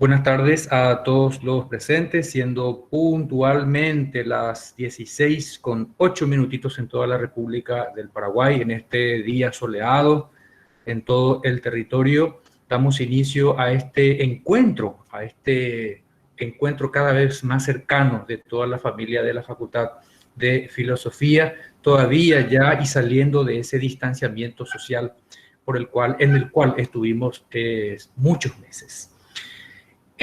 Buenas tardes a todos los presentes, siendo puntualmente las 16:08 en toda la República del Paraguay, en este día soleado en todo el territorio. Damos inicio a este encuentro cada vez más cercano de toda la familia de la Facultad de Filosofía, todavía ya y saliendo de ese distanciamiento social en el cual estuvimos muchos meses.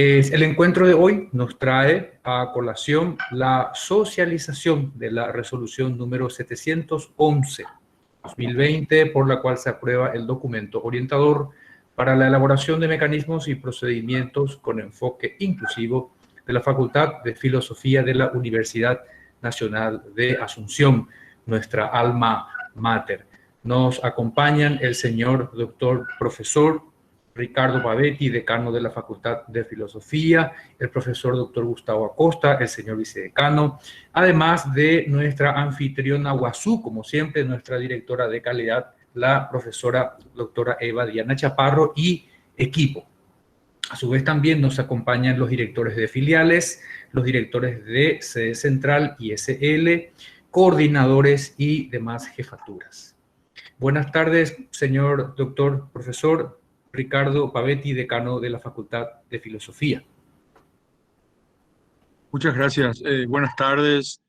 El encuentro de hoy nos trae a colación la socialización de la resolución número 711/2020, por la cual se aprueba el documento orientador para la elaboración de mecanismos y procedimientos con enfoque inclusivo de la Facultad de Filosofía de la Universidad Nacional de Asunción, nuestra alma mater. Nos acompañan el señor doctor profesor Ricardo Pavetti, decano de la Facultad de Filosofía, el profesor doctor Gustavo Acosta, el señor vicedecano, además de nuestra anfitriona Guazú, como siempre, nuestra directora de calidad, la profesora doctora Eva Diana Chaparro, y equipo. A su vez también nos acompañan los directores de filiales, los directores de sede central y SL, coordinadores y demás jefaturas. Buenas tardes, señor doctor profesor Ricardo Pavetti, decano de la Facultad de Filosofía. Muchas gracias. Buenas tardes,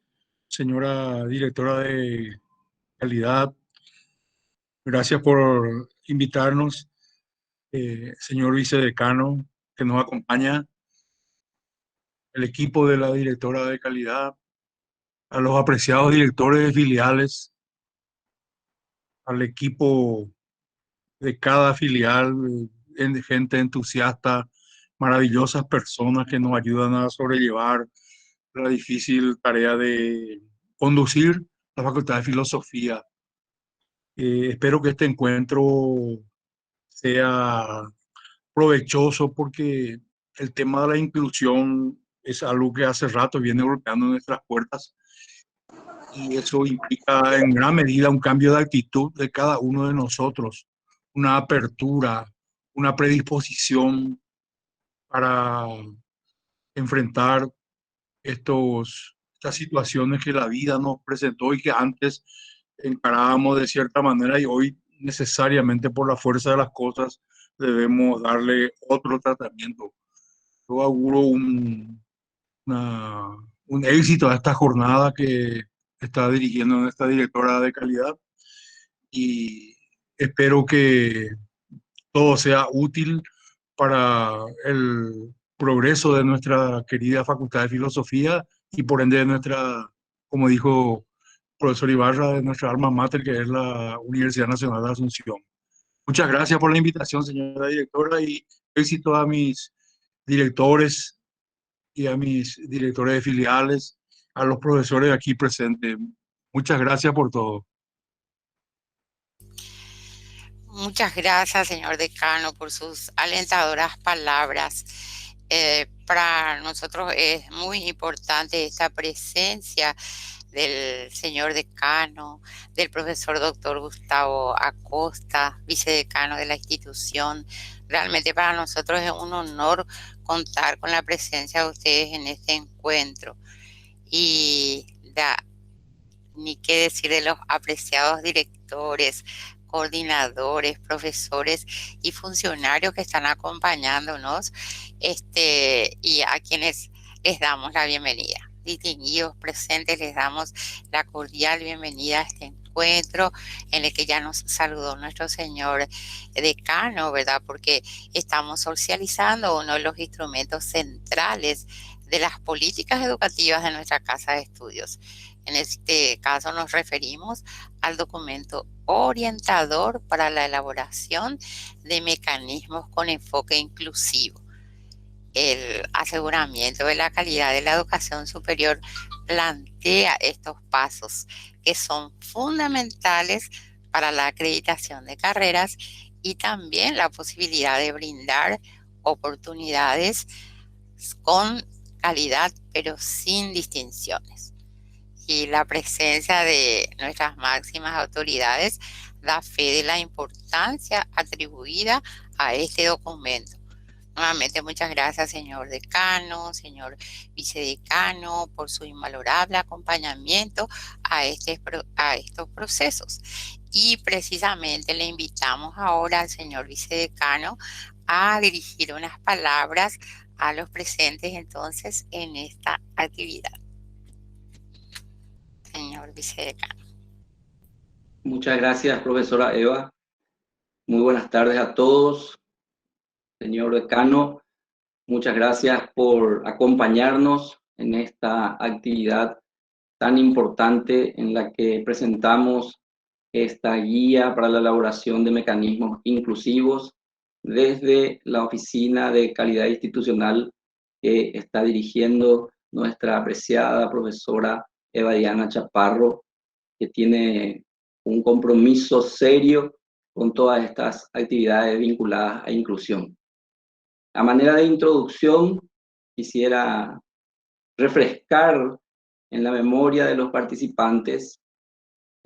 señora directora de calidad. Gracias por invitarnos, señor vicedecano que nos acompaña, el equipo de la directora de calidad, a los apreciados directores de filiales, al equipo de cada filial, gente entusiasta, maravillosas personas que nos ayudan a sobrellevar la difícil tarea de conducir la Facultad de Filosofía. Espero que este encuentro sea provechoso porque el tema de la inclusión es algo que hace rato viene golpeando nuestras puertas y eso implica en gran medida un cambio de actitud de cada uno de nosotros, una apertura, una predisposición para enfrentar estas situaciones que la vida nos presentó y que antes encarábamos de cierta manera y hoy necesariamente por la fuerza de las cosas debemos darle otro tratamiento. Yo auguro un éxito a esta jornada que está dirigiendo nuestra directora de calidad y espero que todo sea útil para el progreso de nuestra querida Facultad de Filosofía y por ende de nuestra, como dijo el profesor Ibarra, de nuestra alma mater, que es la Universidad Nacional de Asunción. Muchas gracias por la invitación, señora directora, y éxito a mis directores y a mis directores de filiales, a los profesores aquí presentes. Muchas gracias por todo. Muchas gracias, señor decano, por sus alentadoras palabras. Para nosotros es muy importante esta presencia del señor decano, del profesor doctor Gustavo Acosta, vicedecano de la institución. Realmente para nosotros es un honor contar con la presencia de ustedes en este encuentro. Y ni qué decir de los apreciados directores, coordinadores, profesores y funcionarios que están acompañándonos, y a quienes les damos la bienvenida. Distinguidos presentes, les damos la cordial bienvenida a este encuentro en el que ya nos saludó nuestro señor decano, ¿verdad? Porque estamos socializando uno de los instrumentos centrales de las políticas educativas de nuestra casa de estudios. En este caso nos referimos al documento orientador para la elaboración de mecanismos con enfoque inclusivo. El aseguramiento de la calidad de la educación superior plantea estos pasos que son fundamentales para la acreditación de carreras y también la posibilidad de brindar oportunidades con calidad pero sin distinciones. Y la presencia de nuestras máximas autoridades da fe de la importancia atribuida a este documento. Nuevamente, muchas gracias, señor decano, señor vicedecano, por su invalorable acompañamiento a estos procesos. Y precisamente le invitamos ahora al señor vicedecano a dirigir unas palabras a los presentes entonces en esta actividad. Señor vicedecano. Muchas gracias, profesora Eva. Muy buenas tardes a todos. Señor decano, muchas gracias por acompañarnos en esta actividad tan importante en la que presentamos esta guía para la elaboración de mecanismos inclusivos desde la Oficina de Calidad Institucional que está dirigiendo nuestra apreciada profesora Eva Diana Chaparro, que tiene un compromiso serio con todas estas actividades vinculadas a inclusión. A manera de introducción, quisiera refrescar en la memoria de los participantes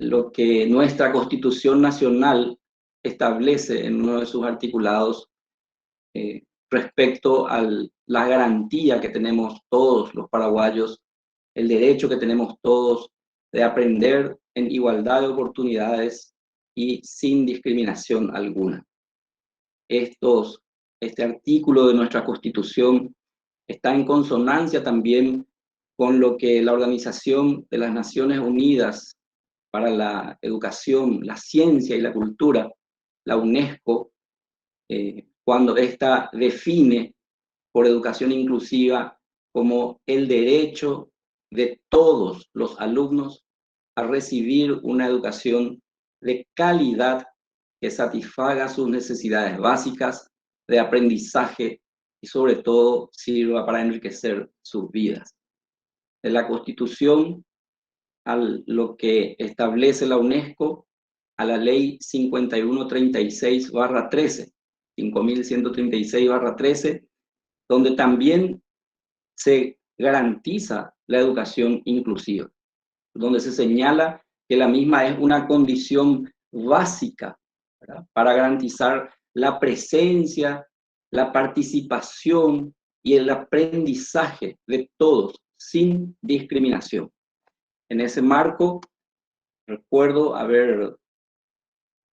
lo que nuestra Constitución Nacional establece en uno de sus articulados respecto a la garantía que tenemos todos los paraguayos, el derecho que tenemos todos de aprender en igualdad de oportunidades y sin discriminación alguna. Este artículo de nuestra Constitución está en consonancia también con lo que la Organización de las Naciones Unidas para la Educación, la Ciencia y la Cultura, la UNESCO, cuando ésta define por educación inclusiva como el derecho de todos los alumnos a recibir una educación de calidad que satisfaga sus necesidades básicas de aprendizaje y sobre todo sirva para enriquecer sus vidas. En la Constitución, a lo que establece la UNESCO, a la Ley 5136/13, 5136/13, donde también se garantiza la educación inclusiva, donde se señala que la misma es una condición básica, ¿verdad?, para garantizar la presencia, la participación y el aprendizaje de todos, sin discriminación. En ese marco, recuerdo haber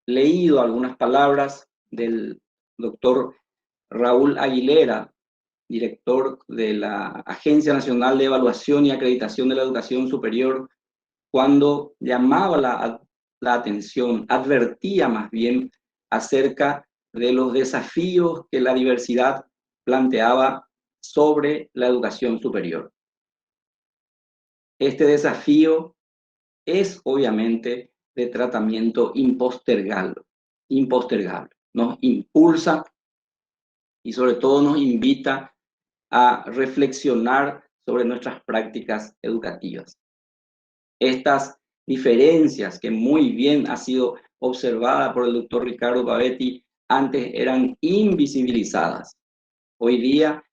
leído algunas palabras del doctor Raúl Aguilera, director de la Agencia Nacional de Evaluación y Acreditación de la Educación Superior, cuando llamaba la atención, advertía más bien acerca de los desafíos que la diversidad planteaba sobre la educación superior. Este desafío es obviamente de tratamiento impostergable. Nos impulsa y sobre todo nos invita a reflexionar sobre nuestras prácticas educativas. Estas diferencias que muy bien ha sido observada por el doctor Ricardo Pavetti antes eran invisibilizadas. Hoy día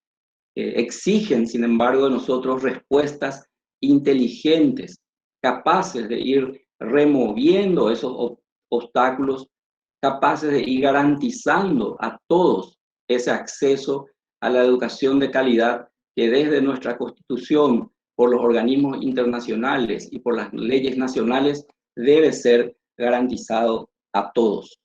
exigen, sin embargo, de nosotros respuestas inteligentes, capaces de ir removiendo esos obstáculos, capaces de ir garantizando a todos ese acceso a la educación de calidad que desde nuestra Constitución, por los organismos internacionales y por las leyes nacionales, debe ser garantizado a todos.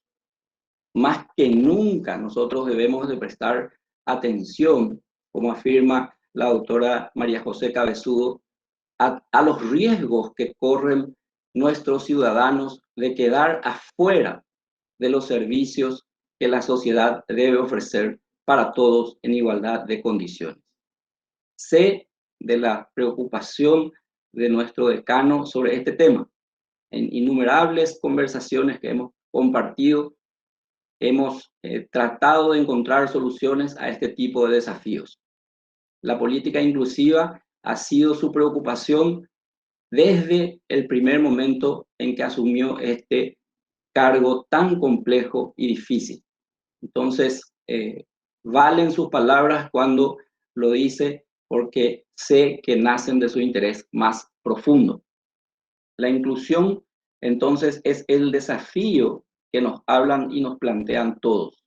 Más que nunca nosotros debemos de prestar atención, como afirma la doctora María José Cabezudo, a los riesgos que corren nuestros ciudadanos de quedar afuera de los servicios que la sociedad debe ofrecer para todos en igualdad de condiciones. Sé de la preocupación de nuestro decano sobre este tema. En innumerables conversaciones que hemos compartido, hemos tratado de encontrar soluciones a este tipo de desafíos. La política inclusiva ha sido su preocupación desde el primer momento en que asumió este cargo tan complejo y difícil. Entonces, valen sus palabras cuando lo dice, porque sé que nacen de su interés más profundo. La inclusión, entonces, es el desafío que nos hablan y nos plantean todos.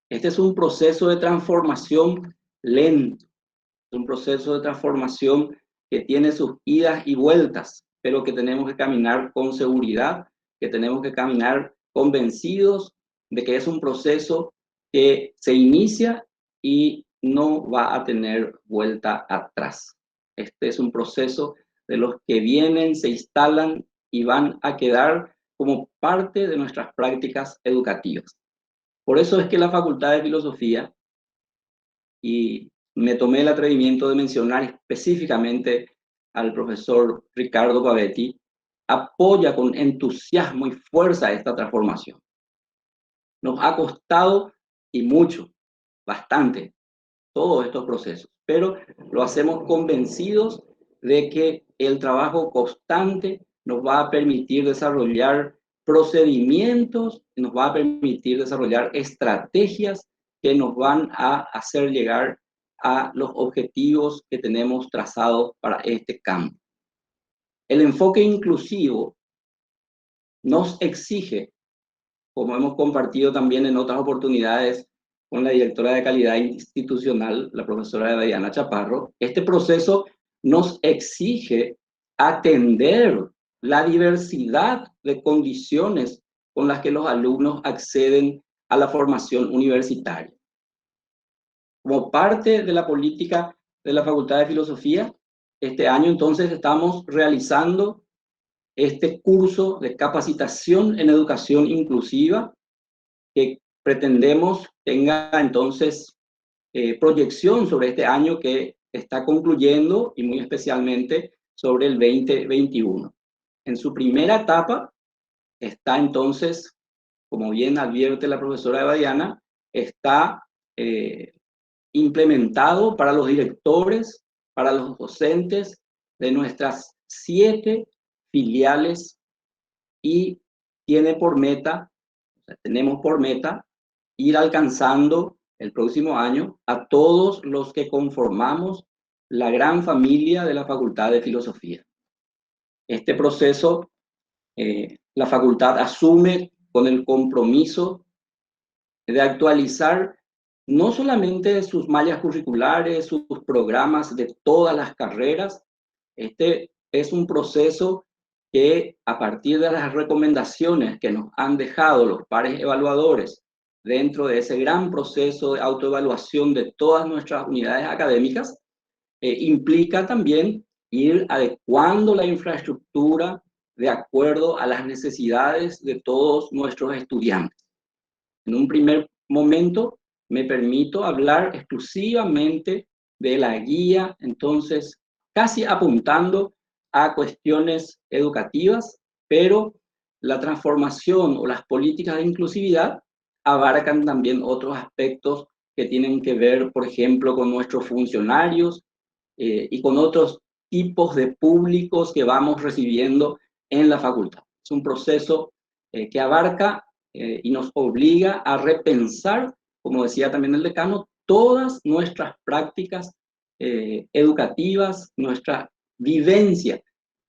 Este es un proceso de transformación lento, es un proceso de transformación que tiene sus idas y vueltas, pero que tenemos que caminar con seguridad, que tenemos que caminar convencidos de que es un proceso que se inicia y no va a tener vuelta atrás. Este es un proceso de los que vienen, se instalan y van a quedar como parte de nuestras prácticas educativas. Por eso es que la Facultad de Filosofía, y me tomé el atrevimiento de mencionar específicamente al profesor Ricardo Pavetti, apoya con entusiasmo y fuerza esta transformación. Nos ha costado y mucho, bastante, todos estos procesos, pero lo hacemos convencidos de que el trabajo constante nos va a permitir desarrollar procedimientos, nos va a permitir desarrollar estrategias que nos van a hacer llegar a los objetivos que tenemos trazados para este campo. El enfoque inclusivo nos exige, como hemos compartido también en otras oportunidades con la directora de calidad institucional, la profesora Diana Chaparro, este proceso nos exige atender la diversidad de condiciones con las que los alumnos acceden a la formación universitaria. Como parte de la política de la Facultad de Filosofía, este año entonces estamos realizando este curso de capacitación en educación inclusiva que pretendemos tenga entonces proyección sobre este año que está concluyendo y muy especialmente sobre el 2021. En su primera etapa está entonces, como bien advierte la profesora Badiana, está implementado para los directores, para los docentes de nuestras 7 filiales y tiene por meta, tenemos por meta ir alcanzando el próximo año a todos los que conformamos la gran familia de la Facultad de Filosofía. Este proceso la facultad asume con el compromiso de actualizar no solamente sus mallas curriculares, sus programas de todas las carreras. Este es un proceso que a partir de las recomendaciones que nos han dejado los pares evaluadores dentro de ese gran proceso de autoevaluación de todas nuestras unidades académicas, implica también ir adecuando la infraestructura de acuerdo a las necesidades de todos nuestros estudiantes. En un primer momento me permito hablar exclusivamente de la guía, entonces casi apuntando a cuestiones educativas, pero la transformación o las políticas de inclusividad abarcan también otros aspectos que tienen que ver, por ejemplo, con nuestros funcionarios y con otros tipos de públicos que vamos recibiendo en la facultad. Es un proceso que abarca y nos obliga a repensar, como decía también el decano, todas nuestras prácticas educativas, nuestra vivencia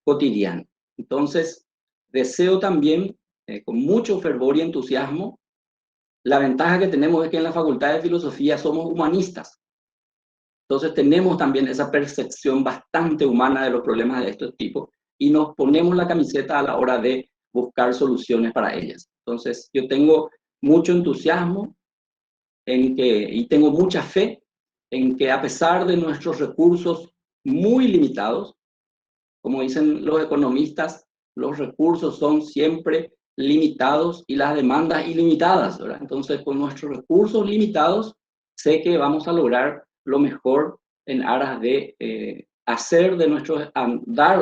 cotidiana. Entonces, deseo también, con mucho fervor y entusiasmo, la ventaja que tenemos es que en la Facultad de Filosofía somos humanistas. Entonces tenemos también esa percepción bastante humana de los problemas de estos tipos y nos ponemos la camiseta a la hora de buscar soluciones para ellas. Entonces yo tengo mucho entusiasmo y tengo mucha fe en que a pesar de nuestros recursos muy limitados, como dicen los economistas, los recursos son siempre limitados y las demandas ilimitadas, ¿verdad? Entonces con nuestros recursos limitados sé que vamos a lograr lo mejor en aras de hacer de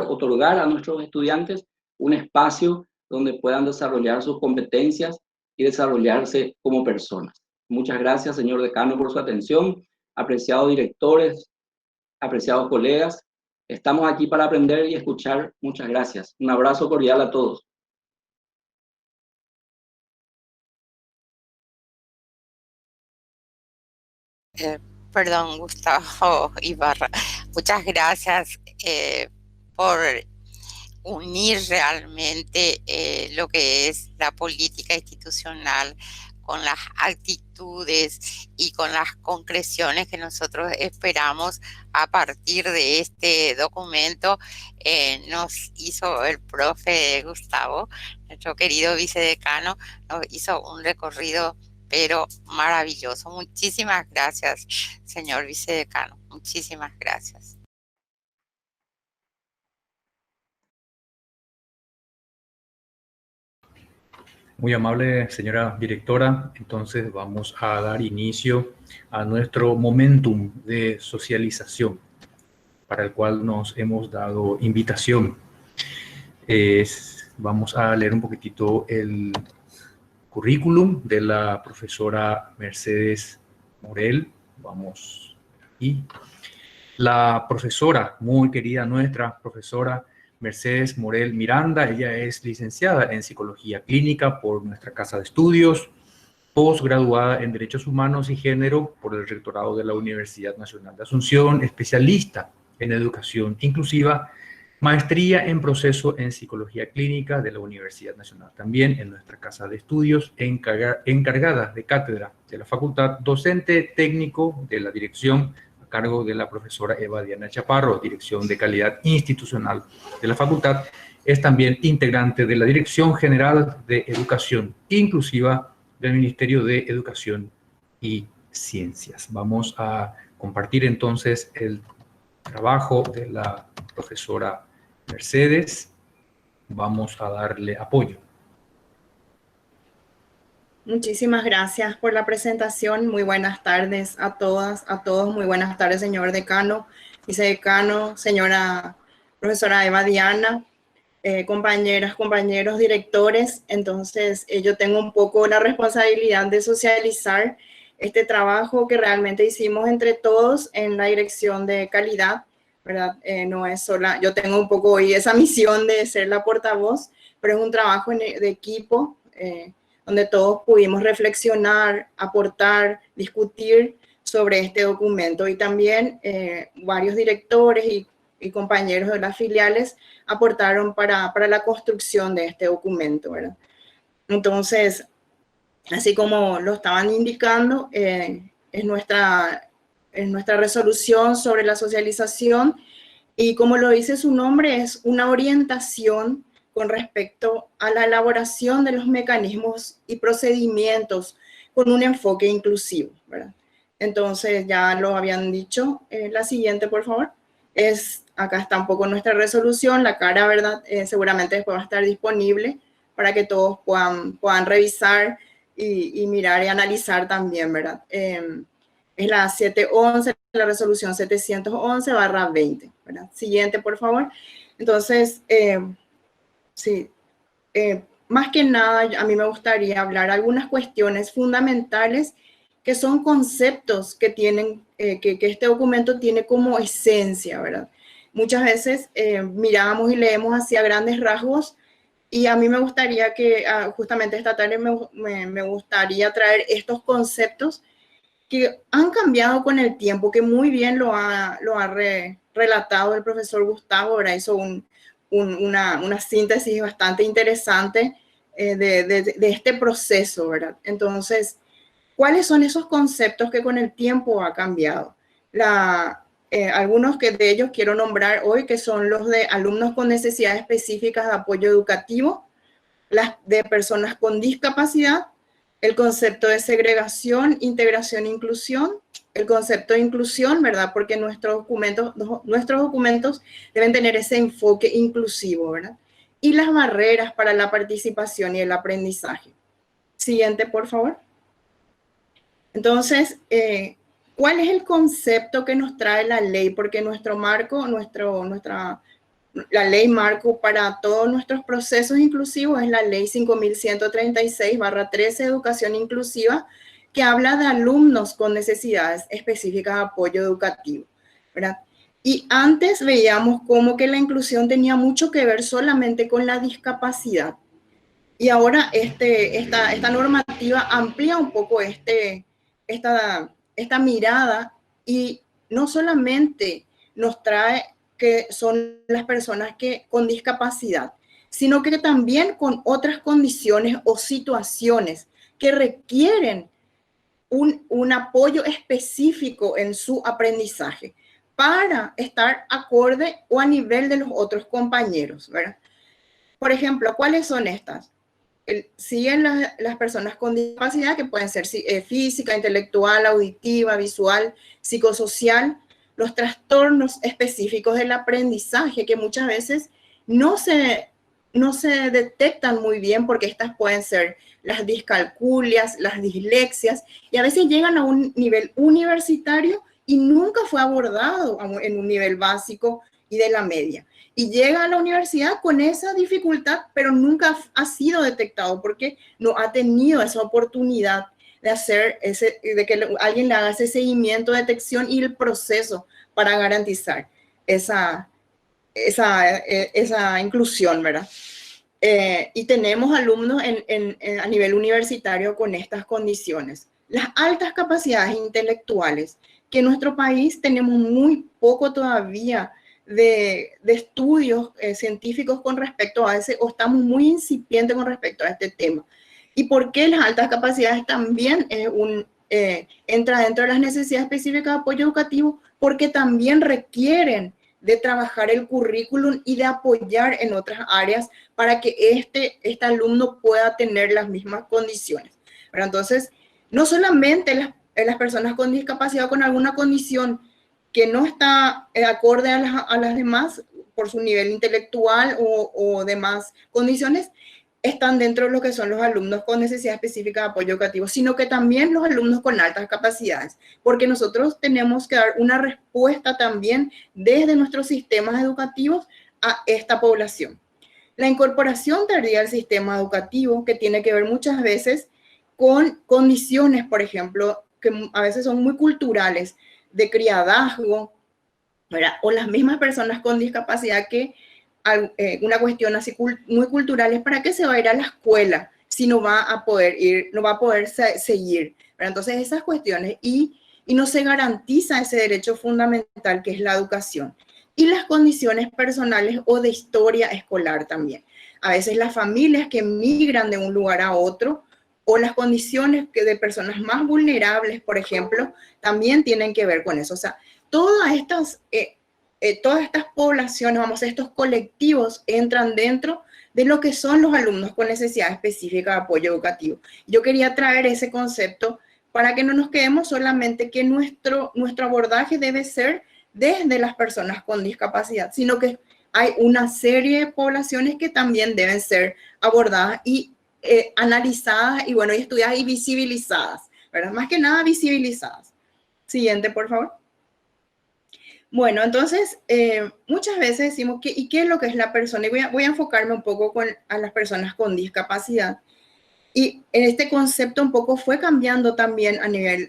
otorgar a nuestros estudiantes un espacio donde puedan desarrollar sus competencias y desarrollarse como personas. Muchas gracias, señor decano, por su atención. Apreciados directores, apreciados colegas, estamos aquí para aprender y escuchar. Muchas gracias. Un abrazo cordial a todos. Perdón, Gustavo Ibarra. Muchas gracias por unir realmente lo que es la política institucional con las actitudes y con las concreciones que nosotros esperamos a partir de este documento. Nos hizo el profe Gustavo, nuestro querido vicedecano, nos hizo un recorrido pero maravilloso. Muchísimas gracias, señor vicedecano. Muchísimas gracias. Muy amable, señora directora. Entonces vamos a dar inicio a nuestro momentum de socialización, para el cual nos hemos dado invitación. Vamos a leer un poquitito el currículum de la profesora Mercedes Morel. Vamos aquí. La profesora, muy querida nuestra profesora Mercedes Morel Miranda, ella es licenciada en Psicología Clínica por nuestra Casa de Estudios, posgraduada en Derechos Humanos y Género por el Rectorado de la Universidad Nacional de Asunción, especialista en Educación Inclusiva, maestría en Proceso en Psicología Clínica de la Universidad Nacional, también en nuestra Casa de Estudios, encargada de cátedra de la Facultad, docente técnico de la Dirección a cargo de la profesora Eva Diana Chaparro, Dirección de Calidad Institucional de la Facultad. Es también integrante de la Dirección General de Educación Inclusiva del Ministerio de Educación y Ciencias. Vamos a compartir entonces el trabajo de la profesora Mercedes. Vamos a darle apoyo. Muchísimas gracias por la presentación. Muy buenas tardes a todas, a todos. Muy buenas tardes, señor decano, vicedecano, señora profesora Eva Diana, compañeras, compañeros, directores. Entonces, yo tengo un poco la responsabilidad de socializar este trabajo que realmente hicimos entre todos en la dirección de calidad, ¿verdad? No es sola, yo tengo un poco hoy esa misión de ser la portavoz, pero es un trabajo de equipo, donde todos pudimos reflexionar, aportar, discutir sobre este documento, y también varios directores y compañeros de las filiales aportaron para la construcción de este documento, ¿verdad? Entonces, así como lo estaban indicando, es nuestra resolución sobre la socialización, y como lo dice su nombre, es una orientación con respecto a la elaboración de los mecanismos y procedimientos con un enfoque inclusivo, ¿verdad? Entonces, ya lo habían dicho. La siguiente, por favor. Acá está un poco nuestra resolución, la cara, ¿verdad? Seguramente después va a estar disponible para que todos puedan revisar y mirar y analizar también, ¿verdad? Es la 711, la resolución 711/20, ¿verdad? Siguiente, por favor. Entonces, sí, más que nada, a mí me gustaría hablar algunas cuestiones fundamentales que son conceptos que tienen, que este documento tiene como esencia, ¿verdad? Muchas veces miramos y leemos hacia grandes rasgos, y a mí me gustaría que justamente esta tarde me gustaría traer estos conceptos que han cambiado con el tiempo, que muy bien lo ha relatado el profesor Gustavo, ¿verdad? Hizo una síntesis bastante interesante de este proceso, ¿verdad? Entonces, ¿cuáles son esos conceptos que con el tiempo ha cambiado? Algunos de ellos quiero nombrar hoy, que son los de alumnos con necesidades específicas de apoyo educativo, las de personas con discapacidad, el concepto de segregación, integración e inclusión, el concepto de inclusión, ¿verdad? Porque nuestros documentos deben tener ese enfoque inclusivo, ¿verdad? Y las barreras para la participación y el aprendizaje. Siguiente, por favor. Entonces, ¿cuál es el concepto que nos trae la ley? Porque nuestro marco, la ley marco para todos nuestros procesos inclusivos es la ley 5136/13, Educación Inclusiva, que habla de alumnos con necesidades específicas de apoyo educativo, ¿verdad? Y antes veíamos como que la inclusión tenía mucho que ver solamente con la discapacidad. Y ahora esta normativa amplía un poco esta mirada, y no solamente nos trae que son las personas con discapacidad, sino que también con otras condiciones o situaciones que requieren un apoyo específico en su aprendizaje para estar acorde o a nivel de los otros compañeros, ¿verdad? Por ejemplo, ¿cuáles son estas? Siguen las personas con discapacidad, que pueden ser física, intelectual, auditiva, visual, psicosocial, los trastornos específicos del aprendizaje, que muchas veces no se detectan muy bien, porque estas pueden ser las discalculias, las dislexias, y a veces llegan a un nivel universitario y nunca fue abordado en un nivel básico y de la media. Y llega a la universidad con esa dificultad, pero nunca ha sido detectado porque no ha tenido esa oportunidad de hacer de que alguien le haga ese seguimiento, detección y el proceso para garantizar esa inclusión, ¿verdad? Y tenemos alumnos a nivel universitario con estas condiciones. Las altas capacidades intelectuales, que en nuestro país tenemos muy poco todavía de estudios científicos con respecto a ese, o estamos muy incipientes con respecto a este tema. ¿Y por qué las altas capacidades también entra dentro de las necesidades específicas de apoyo educativo? Porque también requieren de trabajar el currículum y de apoyar en otras áreas para que este alumno pueda tener las mismas condiciones. Pero entonces, no solamente las personas con discapacidad o con alguna condición que no está acorde a las demás por su nivel intelectual o demás condiciones, están dentro de lo que son los alumnos con necesidad específica de apoyo educativo, sino que también los alumnos con altas capacidades, porque nosotros tenemos que dar una respuesta también desde nuestros sistemas educativos a esta población. La incorporación tardía al sistema educativo, que tiene que ver muchas veces con condiciones, por ejemplo, que a veces son muy culturales, de criadazgo, ¿verdad? O las mismas personas con discapacidad que una cuestión así muy cultural es: ¿para qué se va a ir a la escuela si no va a poder ir, no va a poder seguir? ¿Verdad? Entonces esas cuestiones y no se garantiza ese derecho fundamental que es la educación. Y las condiciones personales o de historia escolar también. A veces las familias que migran de un lugar a otro, o las condiciones de personas más vulnerables, por ejemplo, también tienen que ver con eso. O sea, todas estas poblaciones, vamos, estos colectivos entran dentro de lo que son los alumnos con necesidad específica de apoyo educativo. Yo quería traer ese concepto para que no nos quedemos solamente que nuestro abordaje debe ser desde las personas con discapacidad, sino que hay una serie de poblaciones que también deben ser abordadas y analizadas y, bueno, y estudiadas y visibilizadas, ¿verdad? Más que nada visibilizadas. Siguiente, por favor. Bueno, entonces, muchas veces decimos, ¿y qué es lo que es la persona? Y voy a enfocarme un poco a las personas con discapacidad. Y este concepto un poco fue cambiando también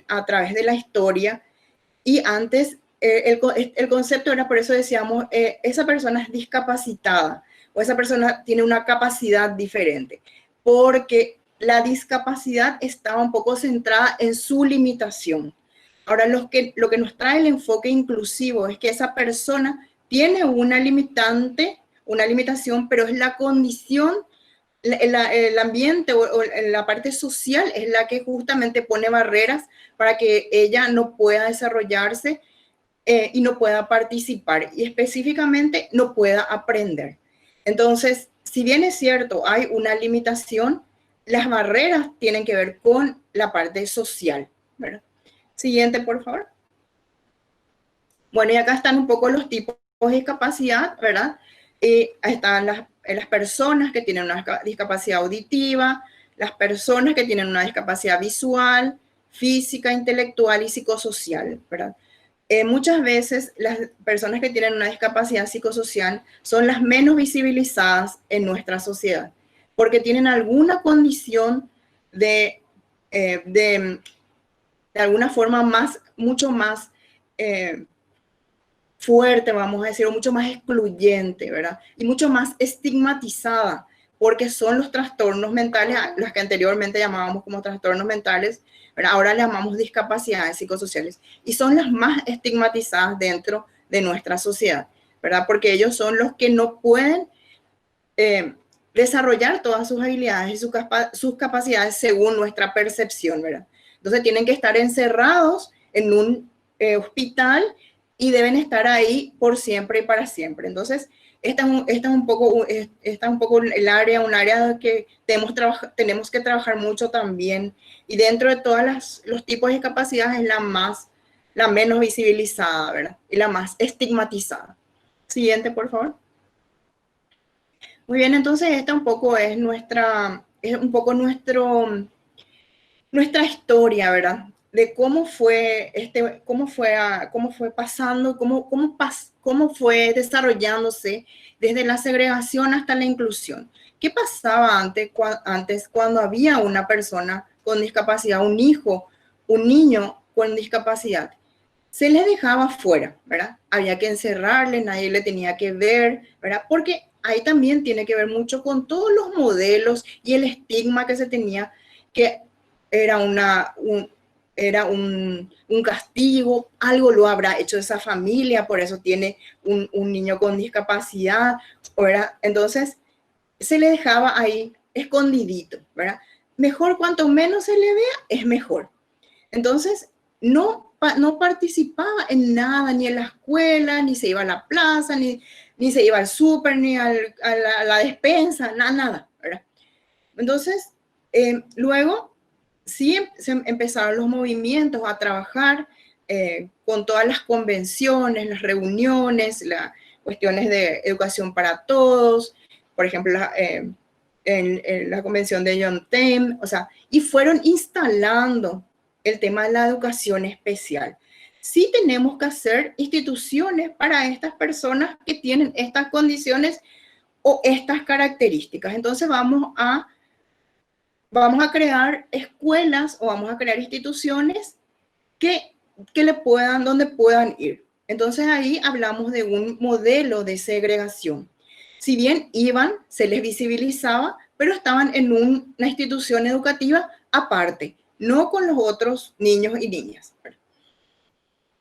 a través de la historia. Y antes, el concepto era, por eso decíamos, esa persona es discapacitada o esa persona tiene una capacidad diferente, porque la discapacidad estaba un poco centrada en su limitación. Ahora, lo que nos trae el enfoque inclusivo es que esa persona tiene una limitación, pero es la condición, el ambiente o la parte social es la que justamente pone barreras para que ella no pueda desarrollarse y no pueda participar, y específicamente no pueda aprender. Entonces, si bien es cierto, hay una limitación, las barreras tienen que ver con la parte social, ¿verdad? Siguiente, por favor. Bueno, y acá están un poco los tipos de discapacidad, ¿verdad? Y están las personas que tienen una discapacidad auditiva, las personas que tienen una discapacidad visual, física, intelectual y psicosocial, ¿verdad? Muchas veces las personas que tienen una discapacidad psicosocial son las menos visibilizadas en nuestra sociedad, porque tienen alguna condición de alguna forma mucho más fuerte, vamos a decir, o mucho más excluyente, ¿verdad? Y mucho más estigmatizada, porque son los trastornos mentales, los que anteriormente llamábamos como trastornos mentales, ¿verdad? Ahora le llamamos discapacidades psicosociales, y son las más estigmatizadas dentro de nuestra sociedad, ¿verdad? Porque ellos son los que no pueden desarrollar todas sus habilidades y sus capacidades según nuestra percepción, ¿verdad? Entonces tienen que estar encerrados en un hospital y deben estar ahí por siempre y para siempre. Entonces, esta es un poco el área, un área que tenemos que trabajar mucho también. Y dentro de todos los tipos de discapacidades es la menos visibilizada, ¿verdad? Y la más estigmatizada. Siguiente, por favor. Muy bien, entonces esta un poco es nuestra historia, ¿verdad? De cómo fue pasando, cómo fue desarrollándose desde la segregación hasta la inclusión. ¿Qué pasaba antes cuando había una persona con discapacidad, un niño con discapacidad? Se les dejaba fuera, ¿verdad? Había que encerrarle, nadie le tenía que ver, ¿verdad? Porque ahí también tiene que ver mucho con todos los modelos y el estigma que se tenía, que era un castigo, algo lo habrá hecho esa familia, por eso tiene un niño con discapacidad, ¿verdad? Entonces, se le dejaba ahí escondidito, ¿verdad? Mejor, cuanto menos se le vea, es mejor. Entonces, no participaba en nada, ni en la escuela, ni se iba a la plaza, ni se iba al súper, ni a la despensa, nada, ¿verdad? Entonces, luego sí se empezaron los movimientos a trabajar con todas las convenciones, las reuniones, las cuestiones de educación para todos, por ejemplo, en la convención de John Tem, o sea, y fueron instalando el tema de la educación especial. Sí tenemos que hacer instituciones para estas personas que tienen estas condiciones o estas características. Entonces vamos a crear escuelas o vamos a crear instituciones donde puedan ir. Entonces ahí hablamos de un modelo de segregación. Si bien iban, se les visibilizaba, pero estaban en una institución educativa aparte, no con los otros niños y niñas, ¿verdad?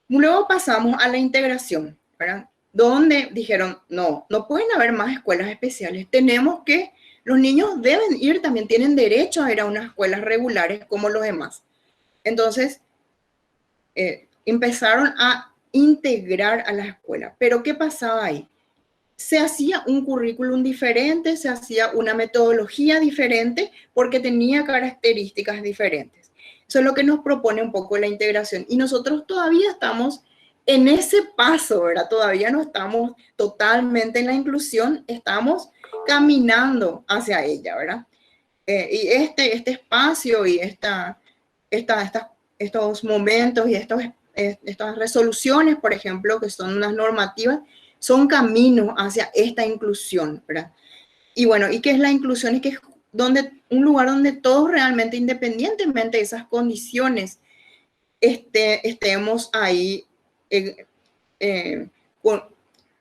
Luego pasamos a la integración, ¿verdad? Donde dijeron, no pueden haber más escuelas especiales, los niños deben ir, también tienen derecho a ir a unas escuelas regulares como los demás. Entonces, empezaron a integrar a las escuelas. Pero ¿qué pasaba ahí? Se hacía un currículum diferente, se hacía una metodología diferente porque tenía características diferentes. Eso es lo que nos propone un poco la integración. Y nosotros todavía estamos en ese paso, ¿verdad? Todavía no estamos totalmente en la inclusión, estamos caminando hacia ella, ¿verdad? Y este espacio y estos momentos y estas resoluciones, por ejemplo, que son unas normativas, son caminos hacia esta inclusión, ¿verdad? Y bueno, ¿y qué es la inclusión? Es que es un lugar donde todos realmente, independientemente de esas condiciones, estemos ahí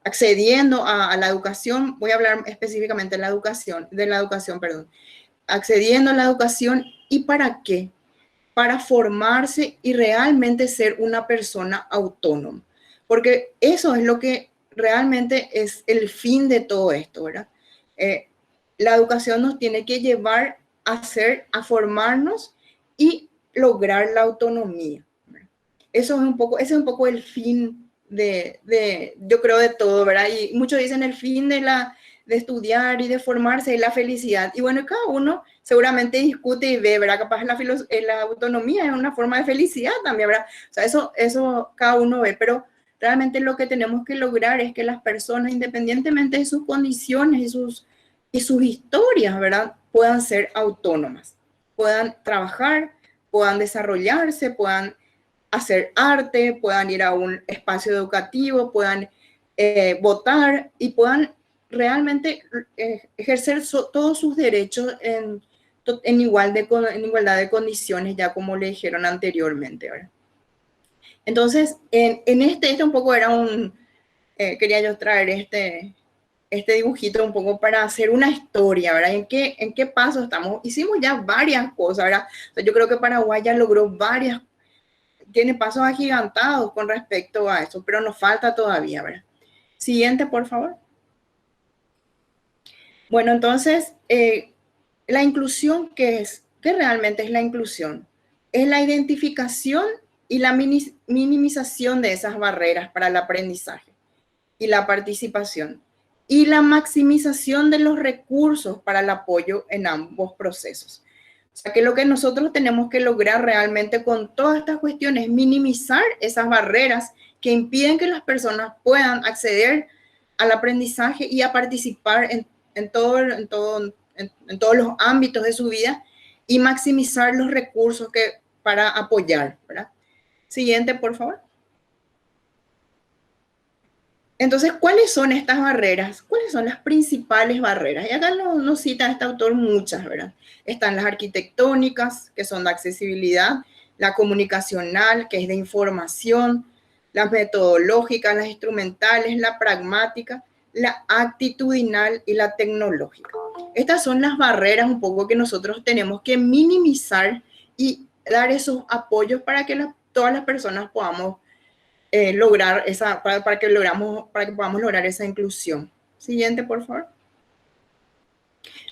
accediendo a la educación. Voy a hablar específicamente de la educación, perdón. Accediendo a la educación. ¿Y para qué? Para formarse y realmente ser una persona autónoma. Porque eso es lo que realmente es el fin de todo esto, ¿verdad? La educación nos tiene que llevar a formarnos y lograr la autonomía, ¿verdad? Ese es un poco el fin yo creo, de todo, ¿verdad? Y muchos dicen el fin de estudiar y de formarse es la felicidad. Y bueno, cada uno seguramente discute y ve, ¿verdad? Capaz la autonomía es una forma de felicidad también, ¿verdad? O sea, eso cada uno ve, pero realmente lo que tenemos que lograr es que las personas, independientemente de sus condiciones y sus historias, ¿verdad? Puedan ser autónomas, puedan trabajar, puedan desarrollarse, puedan hacer arte, puedan ir a un espacio educativo, puedan votar y puedan realmente ejercer todos sus derechos en igualdad de condiciones, ya como le dijeron anteriormente, ¿verdad? Entonces, este un poco era quería yo traer este dibujito un poco para hacer una historia, ¿verdad? ¿En qué paso estamos? Hicimos ya varias cosas, ¿verdad? O sea, yo creo que Paraguay ya logró tiene pasos agigantados con respecto a eso, pero nos falta todavía, ¿verdad? Siguiente, por favor. Bueno, entonces, la inclusión, ¿qué es? ¿Qué realmente es la inclusión? Es la identificación y la minimización de esas barreras para el aprendizaje y la participación, y la maximización de los recursos para el apoyo en ambos procesos. O sea, que lo que nosotros tenemos que lograr realmente con todas estas cuestiones es minimizar esas barreras que impiden que las personas puedan acceder al aprendizaje y a participar en todos los ámbitos de su vida, y maximizar los recursos para apoyar, ¿verdad? Siguiente, por favor. Entonces, ¿cuáles son estas barreras? ¿Cuáles son las principales barreras? Y acá nos cita este autor muchas, ¿verdad? Están las arquitectónicas, que son de accesibilidad, la comunicacional, que es de información, las metodológicas, las instrumentales, la pragmática, la actitudinal y la tecnológica. Estas son las barreras un poco que nosotros tenemos que minimizar y dar esos apoyos para que todas las personas podamos lograr para que podamos lograr esa inclusión. Siguiente, por favor.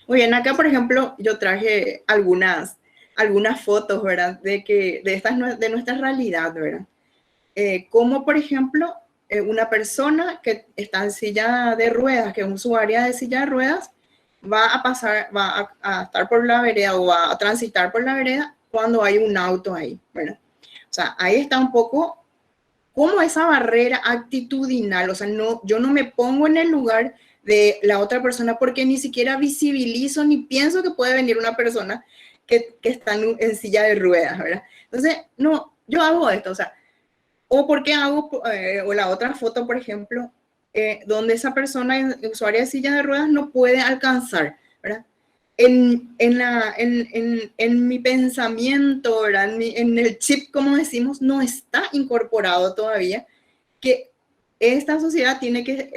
Muy bien, acá, por ejemplo, yo traje algunas fotos, ¿verdad? De nuestra realidad, ¿verdad? Como, por ejemplo, una persona que está en silla de ruedas, que es usuaria de silla de ruedas, va a estar por la vereda o va a transitar por la vereda cuando hay un auto ahí, ¿verdad? O sea, ahí está un poco como esa barrera actitudinal, o sea, yo no me pongo en el lugar de la otra persona porque ni siquiera visibilizo ni pienso que puede venir una persona que está en silla de ruedas, ¿verdad? Entonces, no, yo hago esto, o sea, o porque hago, o la otra foto, por ejemplo, donde esa persona usuaria de silla de ruedas no puede alcanzar, ¿verdad? En mi pensamiento, ¿verdad? En el chip, como decimos, no está incorporado todavía que esta sociedad tiene que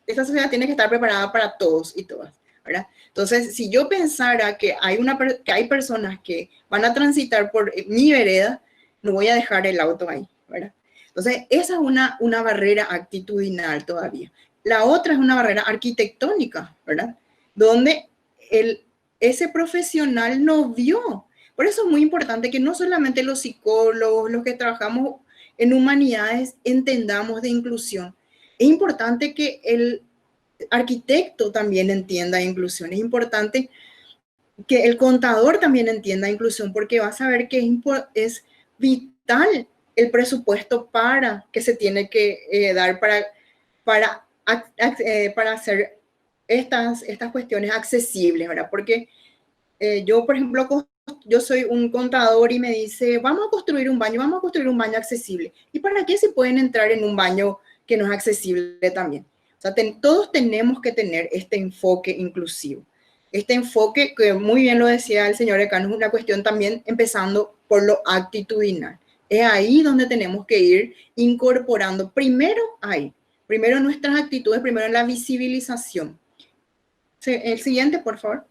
estar preparada para todos y todas, ¿verdad? Entonces, si yo pensara que hay personas que van a transitar por mi vereda, no voy a dejar el auto ahí, ¿verdad? Entonces, esa es una barrera actitudinal todavía. La otra es una barrera arquitectónica, ¿verdad? Donde ese profesional no vio. Por eso es muy importante que no solamente los psicólogos, los que trabajamos en humanidades, entendamos de inclusión. Es importante que el arquitecto también entienda inclusión. Es importante que el contador también entienda inclusión, porque va a saber que es vital el presupuesto que se tiene que dar para hacer estas cuestiones accesibles, ¿verdad? Porque yo, por ejemplo, yo soy un contador y me dice, vamos a construir un baño accesible. ¿Y para qué se pueden entrar en un baño que no es accesible también? O sea, todos tenemos que tener este enfoque inclusivo. Este enfoque, que muy bien lo decía el señor Decano, es una cuestión también empezando por lo actitudinal. Es ahí donde tenemos que ir incorporando primero nuestras actitudes, primero la visibilización. El siguiente, por favor.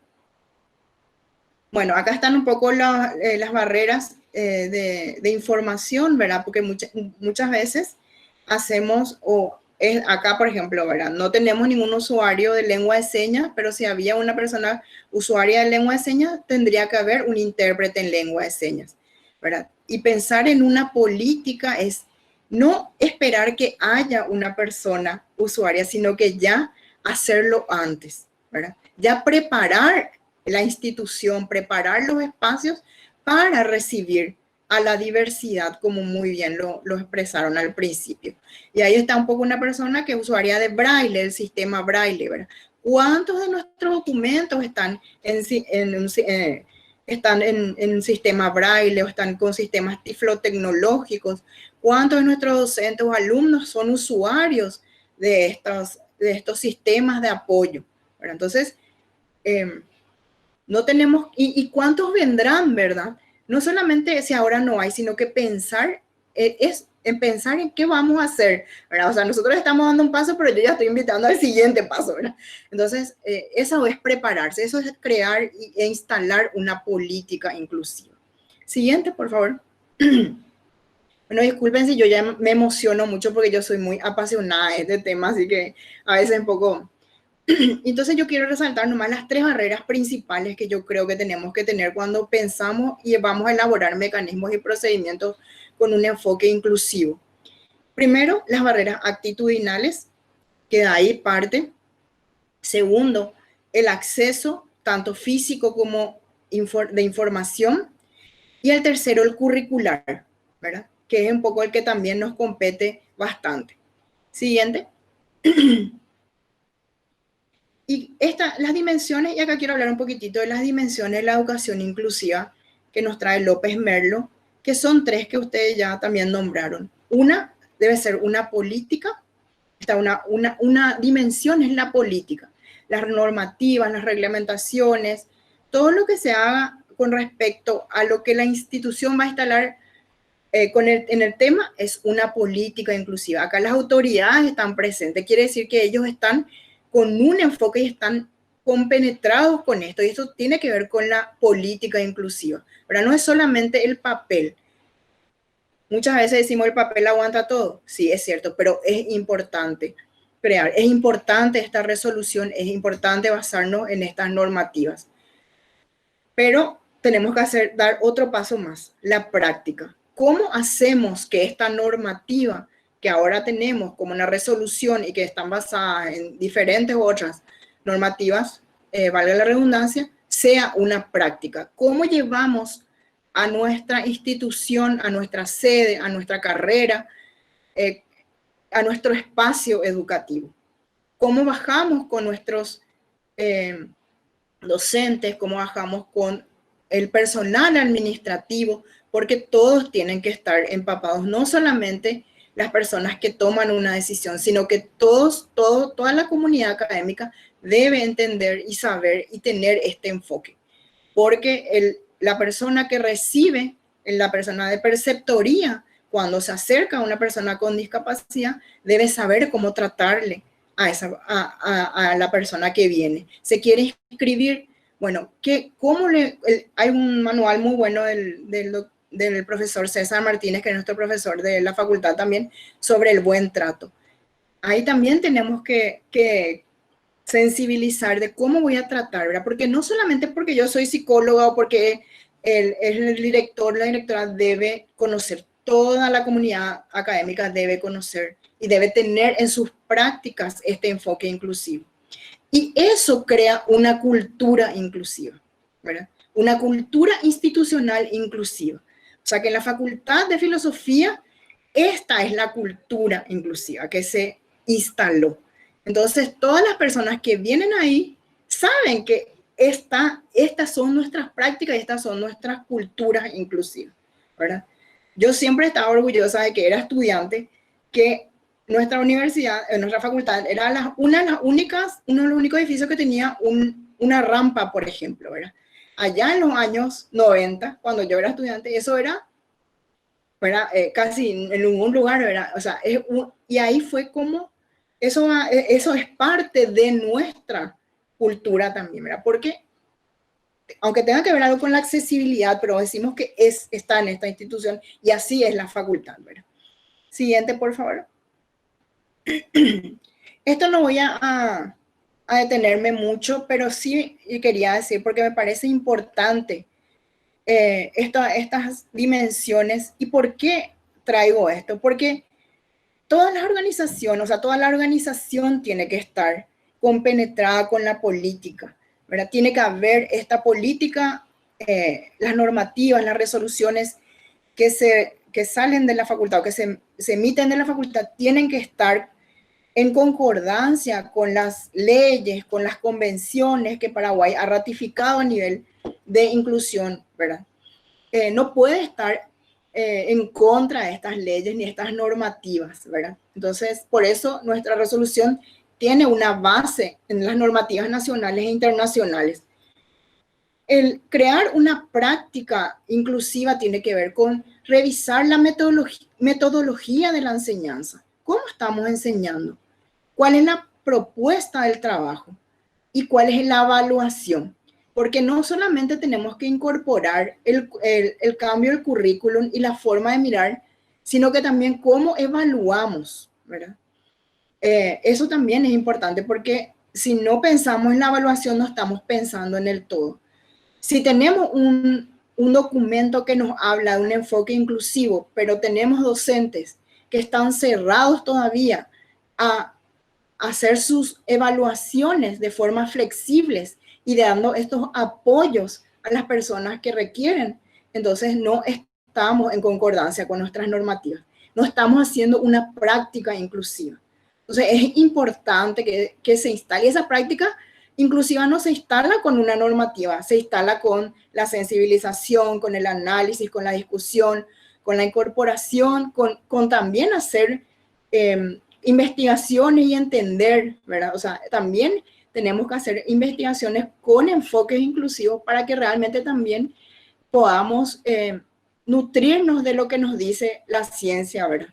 Bueno, acá están un poco las barreras de información, ¿verdad? Porque muchas veces acá, por ejemplo, ¿verdad? No tenemos ningún usuario de lengua de señas, pero si había una persona usuaria de lengua de señas, tendría que haber un intérprete en lengua de señas, ¿verdad? Y pensar en una política es no esperar que haya una persona usuaria, sino que ya hacerlo antes, ¿verdad? Ya preparar la institución, preparar los espacios para recibir a la diversidad, como muy bien lo expresaron al principio. Y ahí está un poco una persona que es usuaria de Braille, el sistema Braille, ¿verdad? ¿Cuántos de nuestros documentos están en un sistema Braille o están con sistemas tiflotecnológicos? ¿Cuántos de nuestros docentes o alumnos son usuarios de estos sistemas de apoyo, ¿verdad? Entonces, no tenemos, y cuántos vendrán, ¿verdad? No solamente si ahora no hay, sino que pensar pensar en qué vamos a hacer, ¿verdad? O sea, nosotros estamos dando un paso, pero yo ya estoy invitando al siguiente paso, ¿verdad? Entonces, eso es prepararse, eso es crear e instalar una política inclusiva. Siguiente, por favor. Bueno, disculpen si yo ya me emociono mucho porque yo soy muy apasionada de este tema, así que a veces un poco Entonces yo quiero resaltar nomás las 3 barreras principales que yo creo que tenemos que tener cuando pensamos y vamos a elaborar mecanismos y procedimientos con un enfoque inclusivo. Primero, las barreras actitudinales, que de ahí parte. Segundo, el acceso tanto físico como de información. Y el tercero, el curricular, ¿verdad? Que es un poco el que también nos compete bastante. Siguiente. Y las dimensiones, y acá quiero hablar un poquitito de las dimensiones de la educación inclusiva que nos trae López Merlo, que son 3 que ustedes ya también nombraron. Una debe ser una política, una dimensión es la política, las normativas, las reglamentaciones, todo lo que se haga con respecto a lo que la institución va a instalar en el tema es una política inclusiva. Acá las autoridades están presentes, quiere decir que ellos están con un enfoque y están compenetrados con esto, y esto tiene que ver con la política inclusiva, pero no es solamente el papel. Muchas veces decimos el papel aguanta todo, sí, es cierto, pero es importante crear, es importante esta resolución, es importante basarnos en estas normativas. Pero tenemos que dar otro paso más, la práctica. ¿Cómo hacemos que esta normativa que ahora tenemos como una resolución y que están basadas en diferentes otras normativas, valga la redundancia, sea una práctica? ¿Cómo llevamos a nuestra institución, a nuestra sede, a nuestra carrera, a nuestro espacio educativo? ¿Cómo bajamos con nuestros docentes? ¿Cómo bajamos con el personal administrativo? Porque todos tienen que estar empapados, no solamente las personas que toman una decisión, sino que toda la comunidad académica debe entender y saber y tener este enfoque. Porque la persona que recibe, la persona de preceptoría, cuando se acerca a una persona con discapacidad, debe saber cómo tratarle a la persona que viene. Se quiere inscribir, bueno, hay un manual muy bueno del profesor César Martínez, que es nuestro profesor de la facultad también, sobre el buen trato. Ahí también tenemos que sensibilizar de cómo voy a tratar, ¿verdad? Porque no solamente porque yo soy psicóloga o porque el director, la directora debe conocer, toda la comunidad académica debe conocer y debe tener en sus prácticas este enfoque inclusivo. Y eso crea una cultura inclusiva, ¿verdad? Una cultura institucional inclusiva. O sea que en la Facultad de Filosofía, esta es la cultura inclusiva que se instaló. Entonces, todas las personas que vienen ahí saben que estas son nuestras prácticas y estas son nuestras culturas inclusivas, ¿verdad? Yo siempre estaba orgullosa de que era estudiante, que nuestra universidad, nuestra facultad, era uno de los únicos edificios que tenía una rampa, por ejemplo, ¿verdad? Allá en los años 90, cuando yo era estudiante, eso era casi en ningún lugar, ¿verdad? O sea, y ahí fue como, eso es parte de nuestra cultura también, ¿verdad? Porque, aunque tenga que ver algo con la accesibilidad, pero decimos que está en esta institución y así es la facultad, ¿verdad? Siguiente, por favor. Esto no voy a detenerme mucho, pero sí quería decir, porque me parece importante estas dimensiones. ¿Y por qué traigo esto? Porque todas las organizaciones, o sea, toda la organización tiene que estar compenetrada con la política, ¿verdad? Tiene que haber esta política, las normativas, las resoluciones que salen de la facultad o que se emiten de la facultad tienen que estar en concordancia con las leyes, con las convenciones que Paraguay ha ratificado a nivel de inclusión, ¿verdad? No puede estar en contra de estas leyes ni estas normativas, ¿verdad? Entonces, por eso nuestra resolución tiene una base en las normativas nacionales e internacionales. El crear una práctica inclusiva tiene que ver con revisar la metodología de la enseñanza. ¿Cómo estamos enseñando? ¿Cuál es la propuesta del trabajo? ¿Y cuál es la evaluación? Porque no solamente tenemos que incorporar el cambio del currículum y la forma de mirar, sino que también cómo evaluamos, ¿verdad? Eso también es importante porque si no pensamos en la evaluación, no estamos pensando en el todo. Si tenemos un documento que nos habla de un enfoque inclusivo, pero tenemos docentes que están cerrados todavía a hacer sus evaluaciones de forma flexibles y dando estos apoyos a las personas que requieren, entonces no estamos en concordancia con nuestras normativas. No estamos haciendo una práctica inclusiva. Entonces es importante que se instale esa práctica inclusiva. No se instala con una normativa, se instala con la sensibilización, con el análisis, con la discusión, con la incorporación, con también hacer investigaciones y entender, ¿verdad? O sea, también tenemos que hacer investigaciones con enfoques inclusivos para que realmente también podamos nutrirnos de lo que nos dice la ciencia, ¿verdad?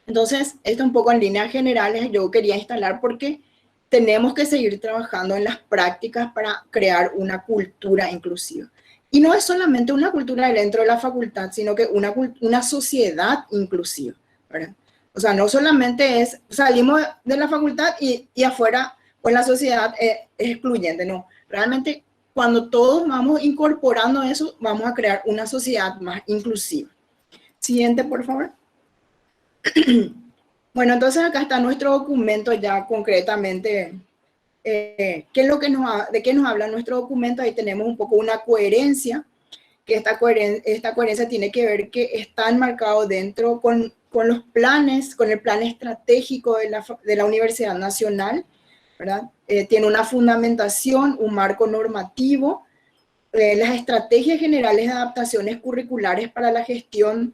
Entonces, esto un poco en líneas generales yo quería instalar porque tenemos que seguir trabajando en las prácticas para crear una cultura inclusiva. Y no es solamente una cultura dentro de la facultad, sino que una sociedad inclusiva, ¿verdad? O sea, no solamente es salimos de la facultad y afuera o en la sociedad es excluyente, no. Realmente cuando todos vamos incorporando eso, vamos a crear una sociedad más inclusiva. Siguiente, por favor. Bueno, entonces acá está nuestro documento ya concretamente. ¿Qué es lo que de qué nos habla nuestro documento? Ahí tenemos un poco una coherencia, que esta coherencia tiene que ver que está enmarcado dentro con los planes, con el plan estratégico de la Universidad Nacional, ¿verdad? Tiene una fundamentación, un marco normativo, las estrategias generales de adaptaciones curriculares para la gestión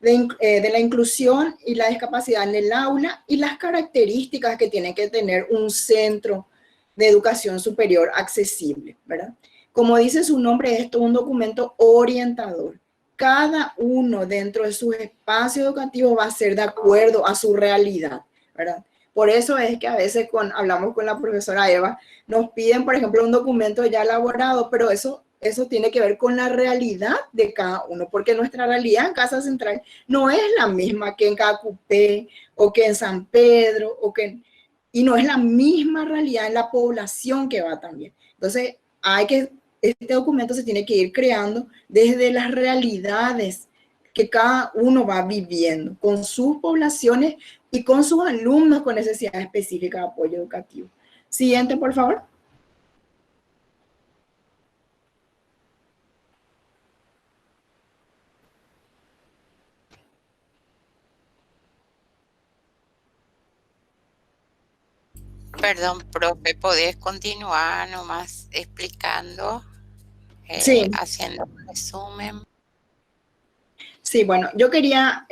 de la inclusión y la discapacidad en el aula y las características que tiene que tener un centro de educación superior accesible, ¿verdad? Como dice su nombre, esto es un documento orientador. Cada uno dentro de sus espacios educativos va a ser de acuerdo a su realidad, ¿verdad? Por eso es que a veces hablamos con la profesora Eva, nos piden, por ejemplo, un documento ya elaborado, pero eso tiene que ver con la realidad de cada uno, porque nuestra realidad en Casa Central no es la misma que en Cacupé o que en San Pedro, y no es la misma realidad en la población que va también. Entonces, este documento se tiene que ir creando desde las realidades que cada uno va viviendo, con sus poblaciones y con sus alumnos con necesidades específicas de apoyo educativo. Siguiente, por favor. Perdón, profe, ¿podés continuar nomás explicando? Sí. Haciendo un resumen. Sí, bueno, yo quería,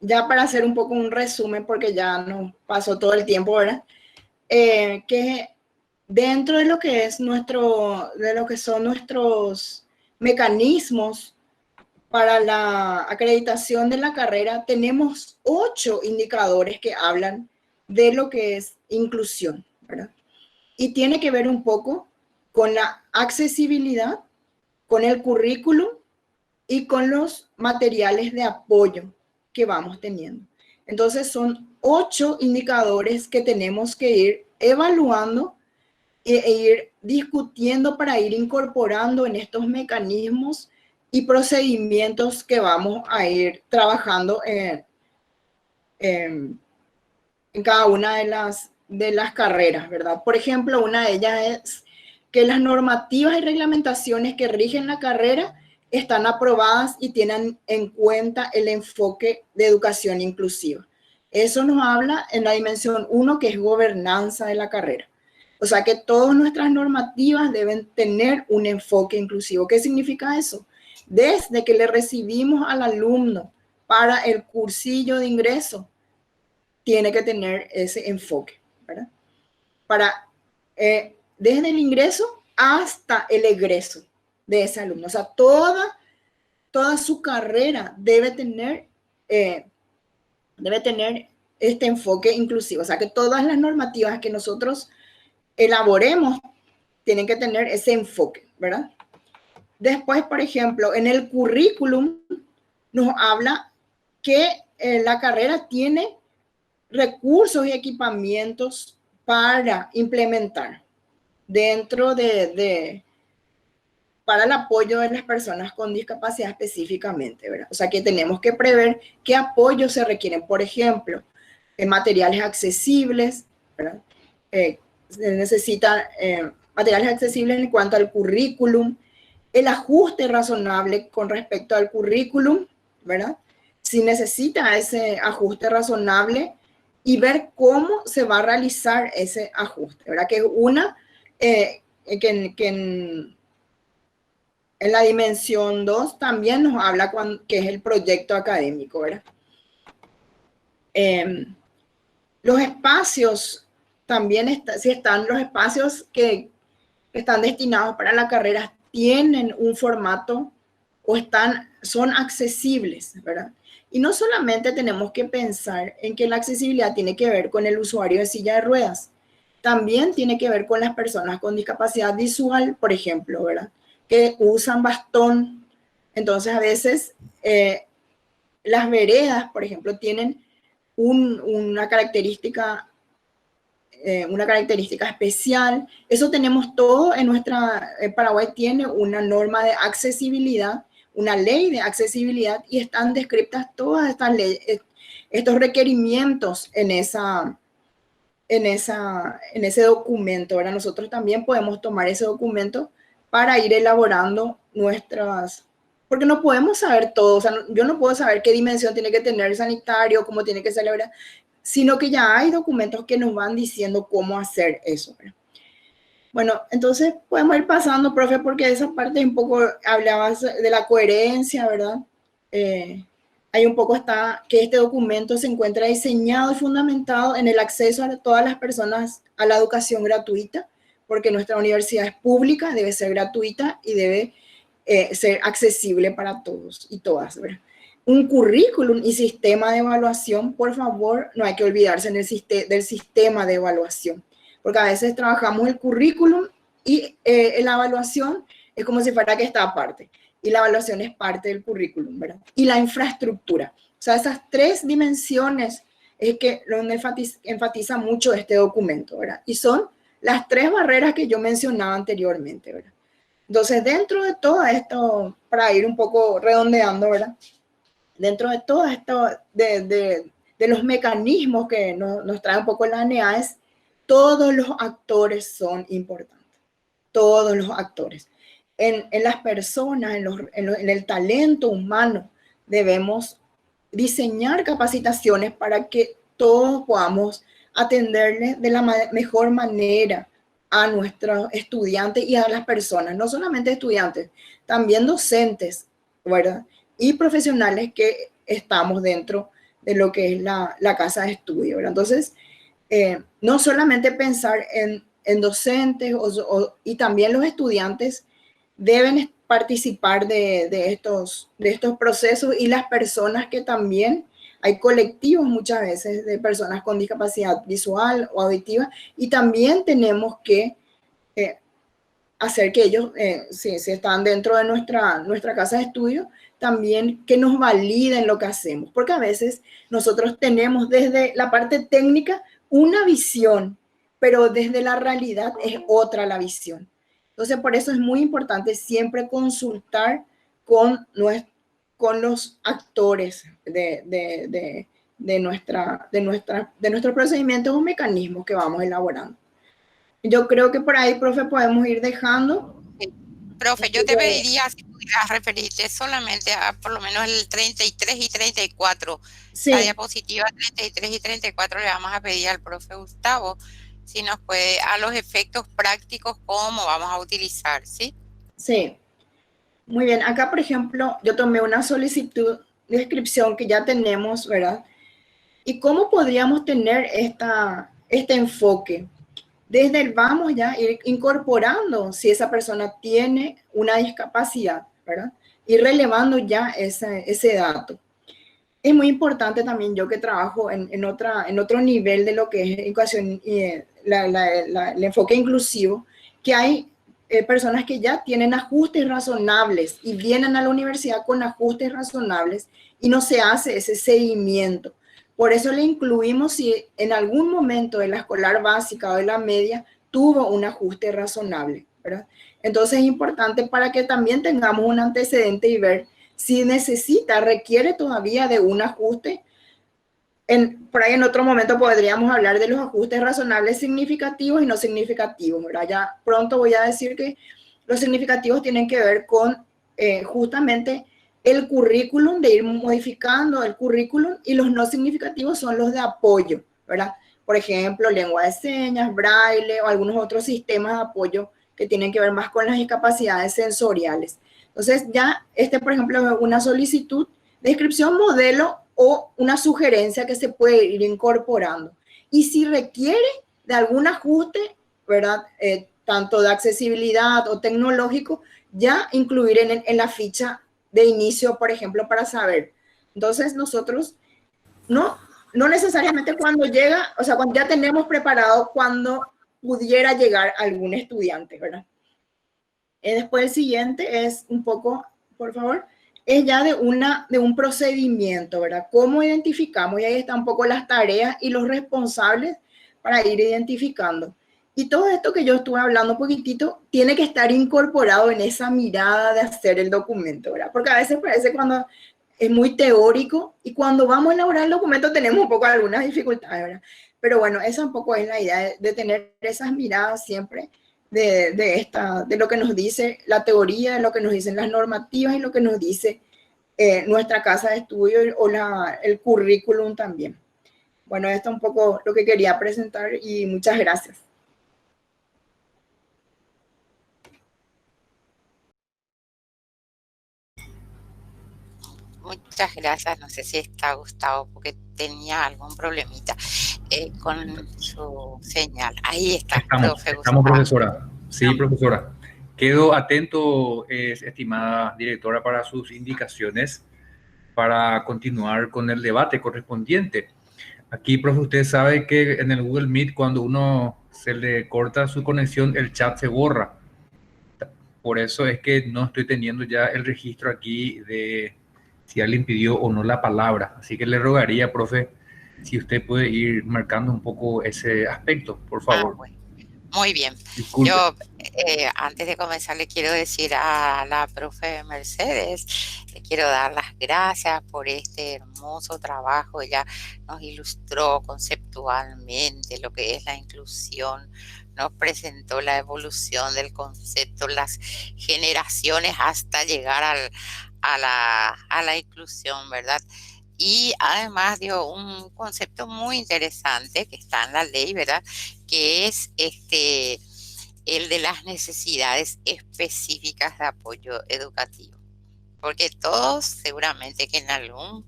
ya para hacer un poco un resumen, porque ya nos pasó todo el tiempo, ¿verdad? Que dentro de lo que es de lo que son nuestros mecanismos para la acreditación de la carrera, tenemos 8 indicadores que hablan de lo que es inclusión, ¿verdad? Y tiene que ver un poco con la accesibilidad, con el currículum y con los materiales de apoyo que vamos teniendo. Entonces son 8 indicadores que tenemos que ir evaluando e ir discutiendo para ir incorporando en estos mecanismos y procedimientos que vamos a ir trabajando en cada una de las carreras, ¿verdad? Por ejemplo, una de ellas es que las normativas y reglamentaciones que rigen la carrera están aprobadas y tienen en cuenta el enfoque de educación inclusiva. Eso nos habla en la dimensión 1, que es gobernanza de la carrera. O sea que todas nuestras normativas deben tener un enfoque inclusivo. ¿Qué significa eso? Desde que le recibimos al alumno para el cursillo de ingreso, tiene que tener ese enfoque, ¿verdad? Desde el ingreso hasta el egreso de ese alumno. O sea, toda su carrera debe tener este enfoque inclusivo. O sea, que todas las normativas que nosotros elaboremos tienen que tener ese enfoque, ¿verdad? Después, por ejemplo, en el currículum nos habla que la carrera tiene recursos y equipamientos para implementar dentro para el apoyo de las personas con discapacidad específicamente, ¿verdad? O sea que tenemos que prever qué apoyos se requieren, por ejemplo, materiales accesibles, ¿verdad? Se necesitan materiales accesibles en cuanto al currículum, el ajuste razonable con respecto al currículum, ¿verdad? Si necesita ese ajuste razonable y ver cómo se va a realizar ese ajuste, ¿verdad? Que es una en la dimensión 2 también nos habla que es el proyecto académico, ¿verdad? Los espacios también, si están los espacios que están destinados para la carrera, tienen un formato o son accesibles, ¿verdad? Y no solamente tenemos que pensar en que la accesibilidad tiene que ver con el usuario de silla de ruedas, también tiene que ver con las personas con discapacidad visual, por ejemplo, ¿verdad? Que usan bastón. Entonces, a veces las veredas, por ejemplo, tienen una característica especial. Eso tenemos todo en Paraguay tiene una norma de accesibilidad, una ley de accesibilidad, y están descritas todas estas leyes, estos requerimientos en ese documento. Ahora nosotros también podemos tomar ese documento para ir elaborando porque no podemos saber todo, o sea, yo no puedo saber qué dimensión tiene que tener el sanitario, cómo tiene que celebrar, sino que ya hay documentos que nos van diciendo cómo hacer eso, ¿verdad? Bueno, entonces podemos ir pasando, profe, porque esa parte un poco hablabas de la coherencia, ¿verdad? Hay un poco que este documento se encuentra diseñado y fundamentado en el acceso a todas las personas a la educación gratuita, porque nuestra universidad es pública, debe ser gratuita y debe ser accesible para todos y todas, ¿verdad? Un currículum y sistema de evaluación, por favor, no hay que olvidarse del sistema de evaluación, porque a veces trabajamos el currículum y la evaluación es como si fuera que está aparte, y la evaluación es parte del currículum, ¿verdad? Y la infraestructura, o sea, esas tres dimensiones es que lo enfatiza mucho este documento, ¿verdad? Y son las tres barreras que yo mencionaba anteriormente, ¿verdad? Entonces, dentro de todo esto, para ir un poco redondeando, ¿verdad? Dentro de todo esto, de los mecanismos que nos trae un poco la ANEAES, todos los actores son importantes. Todos los actores. En las personas, en el talento humano, debemos diseñar capacitaciones para que todos podamos atenderles de la mejor manera a nuestros estudiantes y a las personas, no solamente estudiantes, también docentes, ¿verdad? Y profesionales que estamos dentro de lo que es la casa de estudio, ¿verdad? Entonces, no solamente pensar en docentes y también los estudiantes deben participar de estos procesos, y las personas que también, hay colectivos muchas veces de personas con discapacidad visual o auditiva, y también tenemos que hacer que ellos, si están dentro de nuestra casa de estudio, también que nos validen lo que hacemos, porque a veces nosotros tenemos desde la parte técnica una visión, pero desde la realidad es otra la visión. Entonces, por eso es muy importante siempre consultar con los actores de nuestros procedimientos o mecanismos que vamos elaborando. Yo creo que por ahí, profe, podemos ir dejando. Profe, yo te pediría si pudieras referirte solamente a por lo menos el 33 y 34. Sí. La diapositiva 33 y 34 le vamos a pedir al profe Gustavo si nos puede, a los efectos prácticos, cómo vamos a utilizar, ¿sí? Sí. Muy bien. Acá, por ejemplo, yo tomé una solicitud de inscripción que ya tenemos, ¿verdad? ¿Y cómo podríamos tener este enfoque? Desde el vamos ya ir incorporando si esa persona tiene una discapacidad, ¿verdad? Y relevando ya ese dato. Es muy importante también, yo que trabajo en otro nivel de lo que es educación y el enfoque inclusivo, que hay personas que ya tienen ajustes razonables y vienen a la universidad con ajustes razonables y no se hace ese seguimiento. Por eso le incluimos si en algún momento de la escolar básica o de la media tuvo un ajuste razonable, ¿verdad? Entonces es importante para que también tengamos un antecedente y ver si necesita, requiere todavía de un ajuste. Por ahí en otro momento podríamos hablar de los ajustes razonables significativos y no significativos, ¿verdad? Ya pronto voy a decir que los significativos tienen que ver con justamente el currículum, de ir modificando el currículum, y los no significativos son los de apoyo, ¿verdad? Por ejemplo, lengua de señas, braille o algunos otros sistemas de apoyo que tienen que ver más con las discapacidades sensoriales. Entonces ya por ejemplo, es una solicitud de inscripción modelo o una sugerencia que se puede ir incorporando. Y si requiere de algún ajuste, ¿verdad? Tanto de accesibilidad o tecnológico, ya incluir en la ficha de inicio, por ejemplo, para saber. Entonces nosotros no necesariamente cuando llega, o sea, cuando ya tenemos preparado cuando pudiera llegar algún estudiante, ¿verdad? Después el siguiente es un poco, por favor, es ya de un procedimiento, ¿verdad? ¿Cómo identificamos? Y ahí están un poco las tareas y los responsables para ir identificando. Y todo esto que yo estuve hablando un poquitito tiene que estar incorporado en esa mirada de hacer el documento, ¿verdad? Porque a veces parece cuando es muy teórico y cuando vamos a elaborar el documento tenemos un poco algunas dificultades, ¿verdad? Pero bueno, esa un poco es la idea de tener esas miradas siempre de lo que nos dice la teoría, de lo que nos dicen las normativas y lo que nos dice nuestra casa de estudio o el currículum también. Bueno, esto es un poco lo que quería presentar y muchas gracias. Muchas gracias. No sé si está Gustavo porque tenía algún problemita con su señal. Ahí está, profe Gustavo. Estamos, profesora. Sí, profesora. Quedo atento, estimada directora, para sus indicaciones para continuar con el debate correspondiente. Aquí, profe, usted sabe que en el Google Meet, cuando uno se le corta su conexión, el chat se borra. Por eso es que no estoy teniendo ya el registro aquí de si alguien pidió o no la palabra. Así que le rogaría, profe, si usted puede ir marcando un poco ese aspecto, por favor. Bueno. Muy bien. Disculpe. Yo, antes de comenzar, le quiero decir a la profe Mercedes, le quiero dar las gracias por este hermoso trabajo. Ella nos ilustró conceptualmente lo que es la inclusión, nos presentó la evolución del concepto, las generaciones hasta llegar a la inclusión, ¿verdad? Y además dio un concepto muy interesante que está en la ley, ¿verdad? Que es el de las necesidades específicas de apoyo educativo. Porque todos seguramente que en algún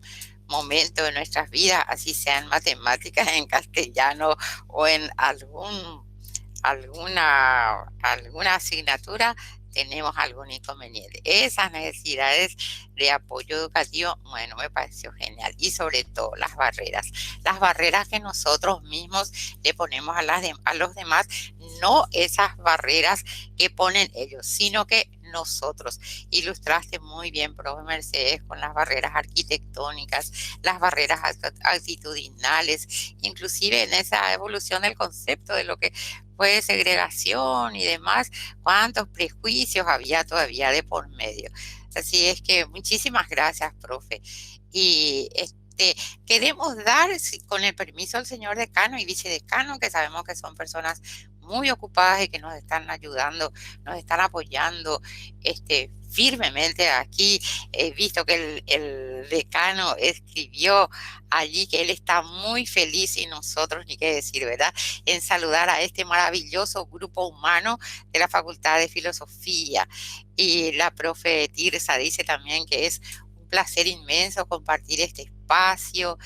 momento de nuestras vidas, así sea en matemáticas, en castellano o en alguna asignatura, tenemos algún inconveniente. Esas necesidades de apoyo educativo, bueno, me pareció genial. Y sobre todo las barreras que nosotros mismos le ponemos a los demás, no esas barreras que ponen ellos, sino que nosotros. Ilustraste muy bien, profe Mercedes, con las barreras arquitectónicas, las barreras actitudinales, inclusive en esa evolución del concepto de lo que fue segregación y demás, cuántos prejuicios había todavía de por medio. Así es que muchísimas gracias, profe. Y queremos dar, con el permiso del señor decano y vicedecano, que sabemos que son personas muy ocupadas y que nos están ayudando, nos están apoyando firmemente aquí. He visto que el decano escribió allí que él está muy feliz y nosotros ni qué decir, ¿verdad? En saludar a este maravilloso grupo humano de la Facultad de Filosofía. Y la profe Tirsa dice también que es un placer inmenso compartir este espacio.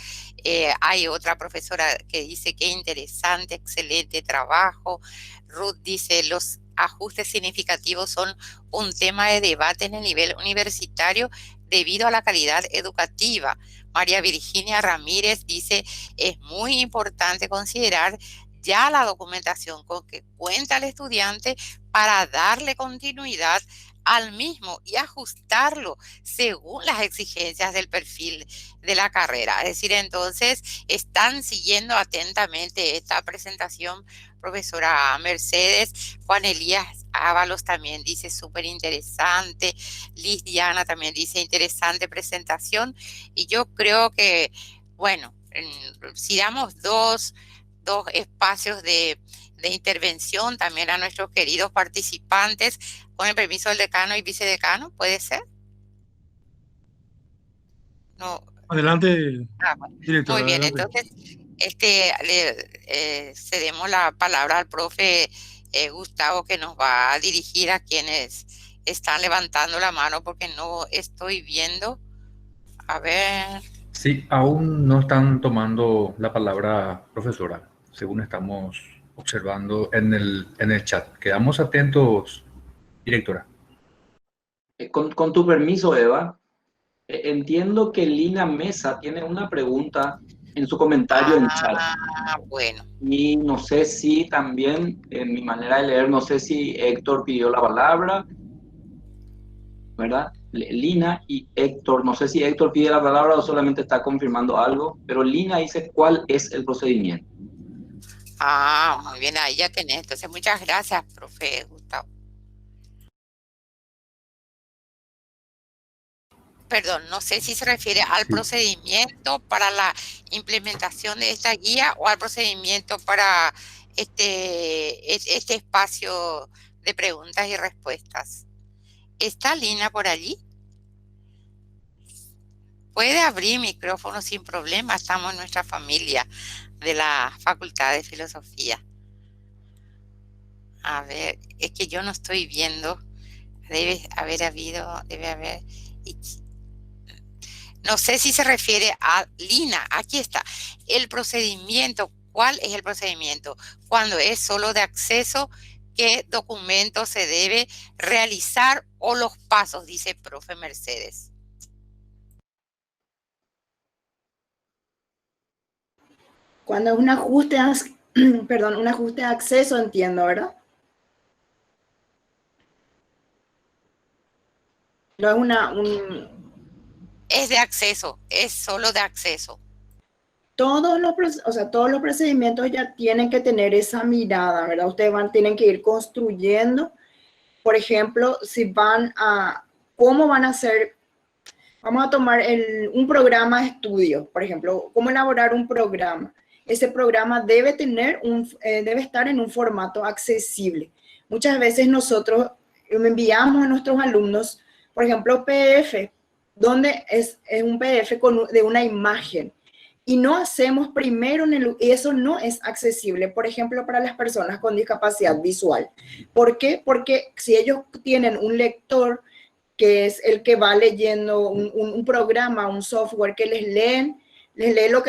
Hay otra profesora que dice que interesante, excelente trabajo. Ruth dice, los ajustes significativos son un tema de debate en el nivel universitario debido a la calidad educativa. María Virginia Ramírez dice, es muy importante considerar ya la documentación con que cuenta el estudiante para darle continuidad al mismo y ajustarlo según las exigencias del perfil de la carrera. Es decir, entonces están siguiendo atentamente esta presentación, profesora Mercedes. Juan Elías Ábalos también dice súper interesante. Liz Diana también dice interesante presentación. Y yo creo que, bueno, si damos dos espacios de intervención también a nuestros queridos participantes, con el permiso del decano y vicedecano, ¿puede ser? No. Adelante, Bueno. directora. Muy bien, Adelante. entonces le cedemos la palabra al profe Gustavo, que nos va a dirigir a quienes están levantando la mano, porque no estoy viendo. A ver. Sí, aún no están tomando la palabra, profesora, según estamos observando en el chat. Quedamos atentos, directora. Con tu permiso, Eva, entiendo que Lina Mesa tiene una pregunta en su comentario en chat. Bueno. Y no sé si también, en mi manera de leer, no sé si Héctor pidió la palabra, ¿verdad? Lina y Héctor, no sé si Héctor pide la palabra o solamente está confirmando algo, pero Lina dice cuál es el procedimiento. Muy bien, ahí ya tenés. Entonces, muchas gracias, profe Gustavo. Perdón, no sé si se refiere al procedimiento para la implementación de esta guía o al procedimiento para este espacio de preguntas y respuestas. ¿Está Lina por allí? Puede abrir micrófono sin problema. Estamos en nuestra familia de la Facultad de Filosofía. A ver, es que yo no estoy viendo. Debe haber. No sé si se refiere a Lina. Aquí está. El procedimiento. ¿Cuál es el procedimiento? Cuando es solo de acceso, ¿qué documento se debe realizar o los pasos? Dice profe Mercedes. Cuando es un ajuste, perdón, un ajuste de acceso, entiendo, ¿verdad? No es Es de acceso, es solo de acceso. todos los procedimientos ya tienen que tener esa mirada, ¿verdad? Ustedes tienen que ir construyendo, por ejemplo, ¿cómo van a hacer? Vamos a tomar un programa de estudio, por ejemplo, ¿cómo elaborar un programa? Ese programa debe estar en un formato accesible. Muchas veces nosotros enviamos a nuestros alumnos, por ejemplo, PDF, donde es un PDF de una imagen. Y no hacemos primero, y eso no es accesible, por ejemplo, para las personas con discapacidad visual. ¿Por qué? Porque si ellos tienen un lector, que es el que va leyendo un programa, un software que les lee lo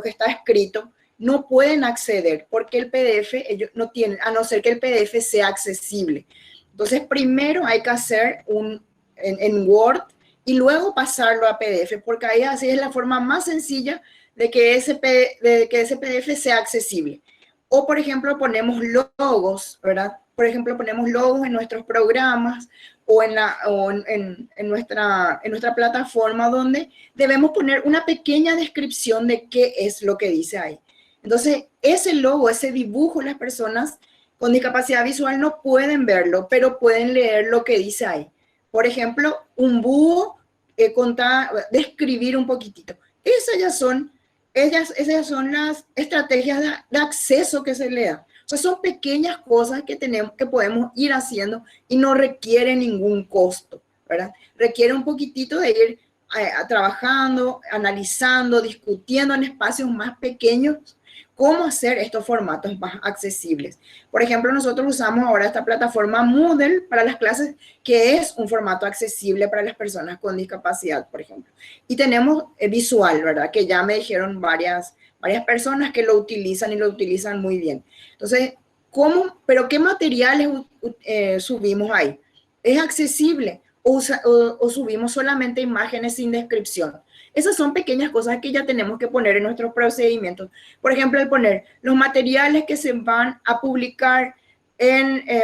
que está escrito, no pueden acceder porque el PDF ellos no tienen, a no ser que el PDF sea accesible. Entonces, primero hay que hacer en Word y luego pasarlo a PDF, porque ahí así es la forma más sencilla de que ese PDF sea accesible. O, por ejemplo, ponemos logos, ¿verdad? Por ejemplo, ponemos logos en nuestros programas o en nuestra plataforma, donde debemos poner una pequeña descripción de qué es lo que dice ahí. Entonces, ese logo, ese dibujo, las personas con discapacidad visual no pueden verlo, pero pueden leer lo que dice ahí. Por ejemplo, un búho, describir un poquitito. Esas son las estrategias de acceso que se le da. O sea, son pequeñas cosas que podemos ir haciendo y no requiere ningún costo, ¿verdad? Requiere un poquitito de ir trabajando, analizando, discutiendo en espacios más pequeños cómo hacer estos formatos más accesibles. Por ejemplo, nosotros usamos ahora esta plataforma Moodle para las clases, que es un formato accesible para las personas con discapacidad, por ejemplo. Y tenemos visual, ¿verdad? Que ya me dijeron varias personas que lo utilizan y lo utilizan muy bien. Entonces, ¿pero qué materiales subimos ahí? ¿Es accesible o subimos solamente imágenes sin descripción? Esas son pequeñas cosas que ya tenemos que poner en nuestros procedimientos. Por ejemplo, el poner los materiales que se van a publicar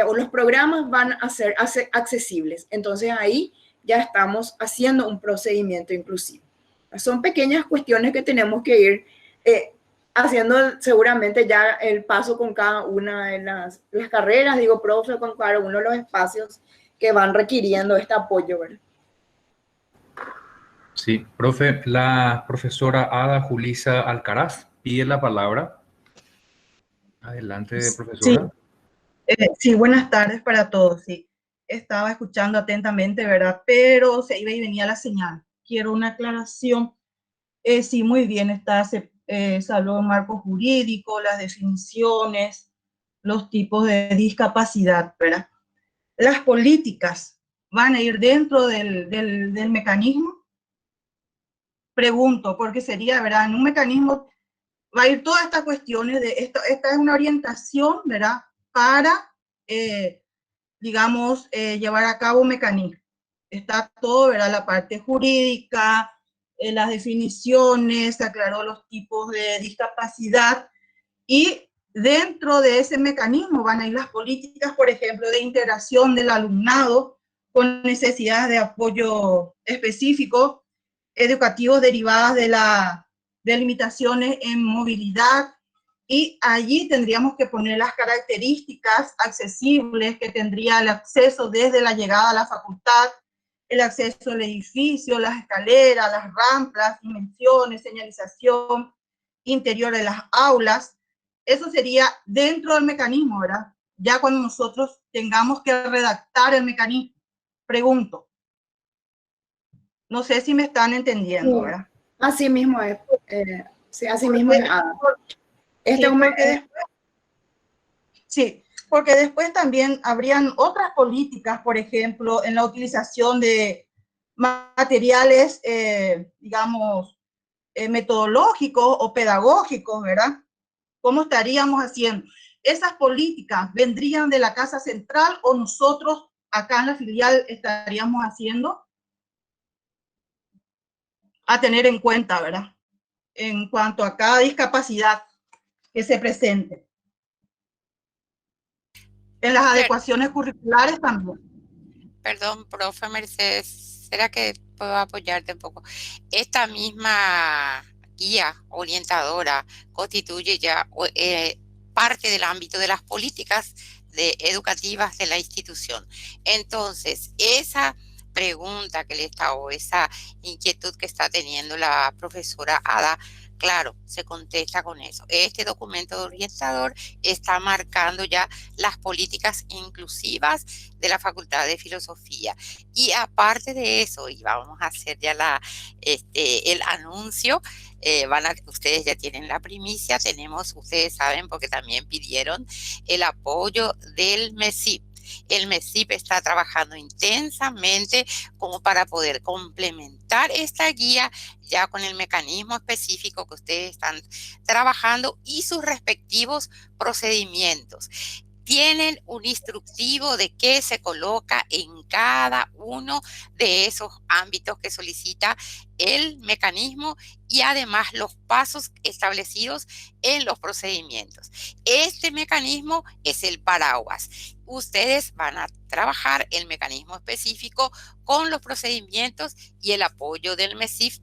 o los programas van a ser accesibles. Entonces ahí ya estamos haciendo un procedimiento inclusivo. Son pequeñas cuestiones que tenemos que ir haciendo seguramente ya el paso con cada una de las carreras, digo, profe, con cada uno de los espacios que van requiriendo este apoyo, ¿verdad? Sí, profe, la profesora Ada Julisa Alcaraz pide la palabra. Adelante, profesora. Sí, buenas tardes para todos. Sí, estaba escuchando atentamente, ¿verdad? Pero se iba y venía la señal. Quiero una aclaración. Sí, muy bien, se habló del marco jurídico, las definiciones, los tipos de discapacidad, ¿verdad? Las políticas van a ir dentro del mecanismo. Pregunto, porque sería, ¿verdad? En un mecanismo va a ir todas estas cuestiones de esto. Esta es una orientación, ¿verdad? Para, digamos, llevar a cabo un mecanismo. Está todo, ¿verdad? La parte jurídica, las definiciones, se aclaró los tipos de discapacidad y dentro de ese mecanismo van a ir las políticas, por ejemplo, de integración del alumnado con necesidades de apoyo específico, educativos derivadas de limitaciones en movilidad, y allí tendríamos que poner las características accesibles que tendría el acceso desde la llegada a la facultad, el acceso al edificio, las escaleras, las rampas, dimensiones, señalización, interior de las aulas. Eso sería dentro del mecanismo, ¿verdad? Ya cuando nosotros tengamos que redactar el mecanismo. Pregunto. No sé si me están entendiendo, ¿verdad? Así mismo es. Sí, así mismo es. Sí, porque después también habrían otras políticas, por ejemplo, en la utilización de materiales, digamos, metodológicos o pedagógicos, ¿verdad? ¿Cómo estaríamos haciendo? ¿Esas políticas vendrían de la Casa Central o nosotros acá en la filial estaríamos haciendo? A tener en cuenta, ¿verdad? En cuanto a cada discapacidad que se presente. En las adecuaciones curriculares también. Perdón, profe Mercedes, ¿será que puedo apoyarte un poco? Esta misma guía orientadora constituye ya parte del ámbito de las políticas educativas de la institución. Entonces, esa pregunta que le está, o esa inquietud que está teniendo la profesora Ada, claro, se contesta con eso. Este documento orientador está marcando ya las políticas inclusivas de la Facultad de Filosofía. Y aparte de eso, y vamos a hacer ya el anuncio, ustedes ya tienen la primicia, ustedes saben porque también pidieron el apoyo del MESIP. El MESIP está trabajando intensamente como para poder complementar esta guía ya con el mecanismo específico que ustedes están trabajando y sus respectivos procedimientos. Tienen un instructivo de qué se coloca en cada uno de esos ámbitos que solicita el mecanismo y además los pasos establecidos en los procedimientos. Este mecanismo es el paraguas. Ustedes van a trabajar el mecanismo específico con los procedimientos y el apoyo del MESIP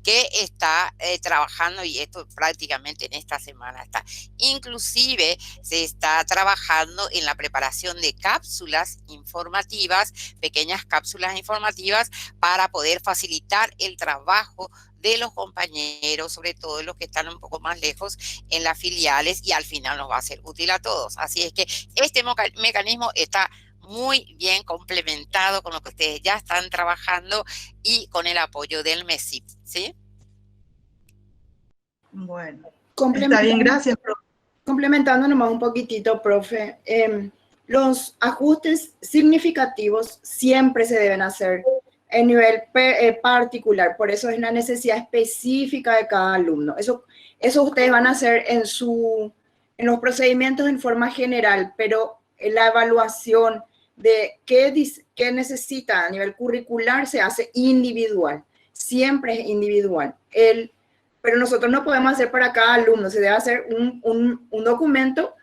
que está trabajando, y esto prácticamente en esta semana está. Inclusive se está trabajando en la preparación de cápsulas informativas, pequeñas cápsulas informativas para poder facilitar el trabajo de los compañeros, sobre todo los que están un poco más lejos en las filiales, y al final nos va a ser útil a todos. Así es que este mecanismo está muy bien complementado con lo que ustedes ya están trabajando y con el apoyo del MESIP, ¿sí? Bueno, está bien, gracias, profe. Complementando nomás un poquitito, profe, los ajustes significativos siempre se deben hacer en nivel particular, por eso es la necesidad específica de cada alumno. Eso ustedes van a hacer en los procedimientos en forma general, pero en la evaluación de qué necesita a nivel curricular se hace individual, siempre es individual. Pero nosotros no podemos hacer para cada alumno, se debe hacer un documento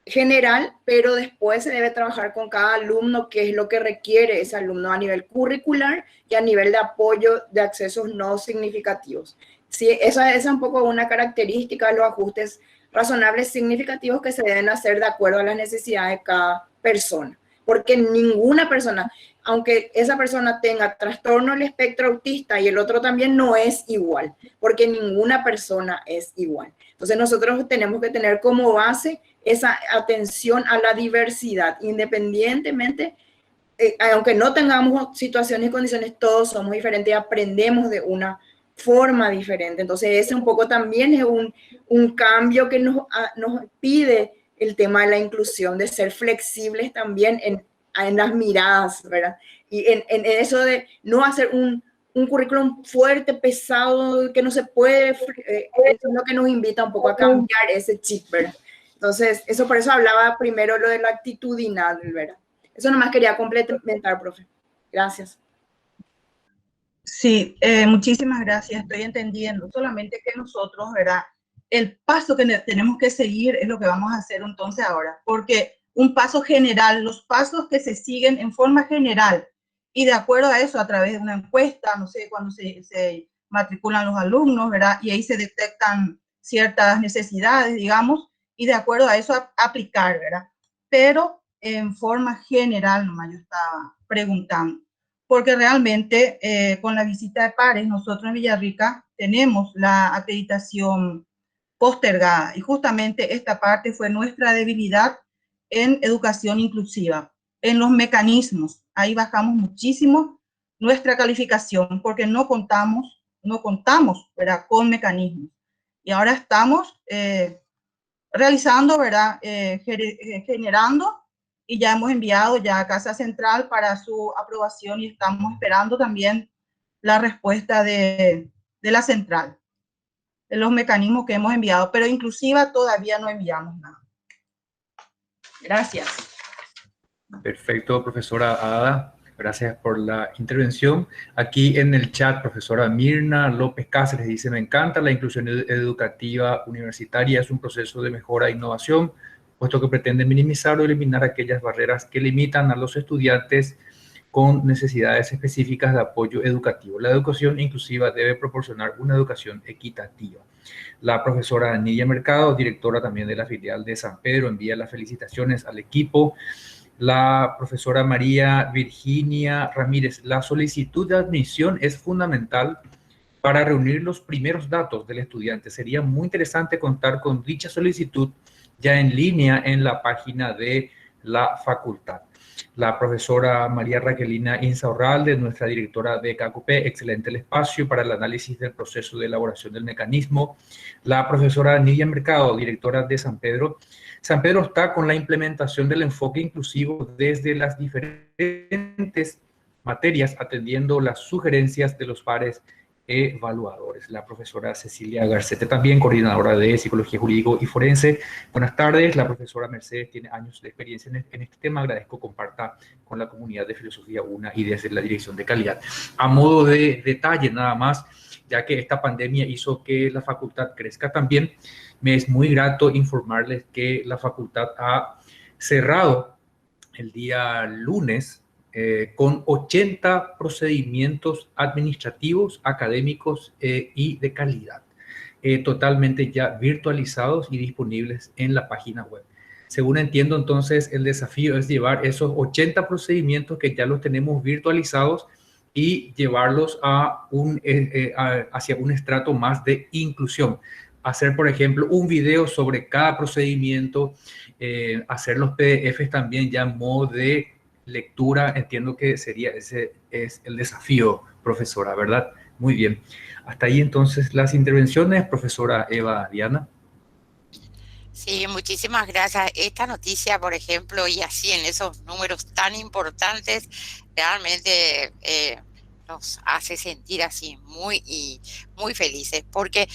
general, pero después se debe trabajar con cada alumno, qué es lo que requiere ese alumno a nivel curricular y a nivel de apoyo de accesos no significativos. Sí, esa es un poco una característica de los ajustes razonables significativos que se deben hacer de acuerdo a las necesidades de cada persona, porque ninguna persona, aunque esa persona tenga trastorno del espectro autista y el otro también, no es igual, porque ninguna persona es igual. Entonces nosotros tenemos que tener como base esa atención a la diversidad, independientemente, aunque no tengamos situaciones y condiciones, todos somos diferentes y aprendemos de una forma diferente. Entonces ese un poco también es un cambio que nos pide el tema de la inclusión, de ser flexibles también en las miradas, ¿verdad? Y en eso de no hacer un currículum fuerte, pesado, que no se puede, eso es lo que nos invita un poco a cambiar ese chip, ¿verdad? Entonces, eso por eso hablaba primero lo de la actitudinal, ¿verdad? Eso nomás quería complementar, profe. Gracias. Sí, muchísimas gracias, estoy entendiendo. Solamente que nosotros, ¿verdad? El paso que tenemos que seguir es lo que vamos a hacer entonces ahora, porque un paso general, los pasos que se siguen en forma general y de acuerdo a eso, a través de una encuesta, no sé, cuando se matriculan los alumnos, ¿verdad? Y ahí se detectan ciertas necesidades, digamos, y de acuerdo a eso aplicar, ¿verdad? Pero en forma general, nomás yo estaba preguntando, porque realmente con la visita de pares, nosotros en Villarrica tenemos la acreditación postergada y justamente esta parte fue nuestra debilidad en educación inclusiva, en los mecanismos. Ahí bajamos muchísimo nuestra calificación porque no contamos, ¿verdad? Con mecanismos. Y ahora estamos realizando, ¿verdad? Generando, y ya hemos enviado ya a Casa Central para su aprobación y estamos esperando también la respuesta de la central, de los mecanismos que hemos enviado, pero inclusiva todavía no enviamos nada. Gracias. Perfecto, profesora Ada. Gracias por la intervención. Aquí en el chat, profesora Mirna López Cáceres dice, me encanta la inclusión educativa universitaria, es un proceso de mejora e innovación, puesto que pretende minimizar o eliminar aquellas barreras que limitan a los estudiantes con necesidades específicas de apoyo educativo. La educación inclusiva debe proporcionar una educación equitativa. La profesora Nidia Mercado, directora también de la filial de San Pedro, envía las felicitaciones al equipo. La profesora María Virginia Ramírez, la solicitud de admisión es fundamental para reunir los primeros datos del estudiante. Sería muy interesante contar con dicha solicitud ya en línea en la página de la facultad. La profesora María Raquelina Insaurralde, nuestra directora de KQP, excelente el espacio para el análisis del proceso de elaboración del mecanismo. La profesora Nidia Mercado, directora de San Pedro. San Pedro está con la implementación del enfoque inclusivo desde las diferentes materias, atendiendo las sugerencias de los pares evaluadores. La profesora Cecilia Garcete, también coordinadora de Psicología Jurídico y Forense. Buenas tardes. La profesora Mercedes tiene años de experiencia en este tema. Agradezco comparta con la comunidad de Filosofía UNA y desde la Dirección de Calidad. A modo de detalle nada más, ya que esta pandemia hizo que la facultad crezca también, me es muy grato informarles que la facultad ha cerrado el día lunes con 80 procedimientos administrativos, académicos y de calidad, totalmente ya virtualizados y disponibles en la página web. Según entiendo, entonces, el desafío es llevar esos 80 procedimientos que ya los tenemos virtualizados y llevarlos hacia un estrato más de inclusión. Hacer, por ejemplo, un video sobre cada procedimiento, hacer los PDFs también ya en modo de lectura. Entiendo que ese es el desafío, profesora, ¿verdad? Muy bien. Hasta ahí entonces las intervenciones, profesora Eva Diana. Sí, muchísimas gracias. Esta noticia, por ejemplo, y así en esos números tan importantes, realmente nos hace sentir así muy felices, porque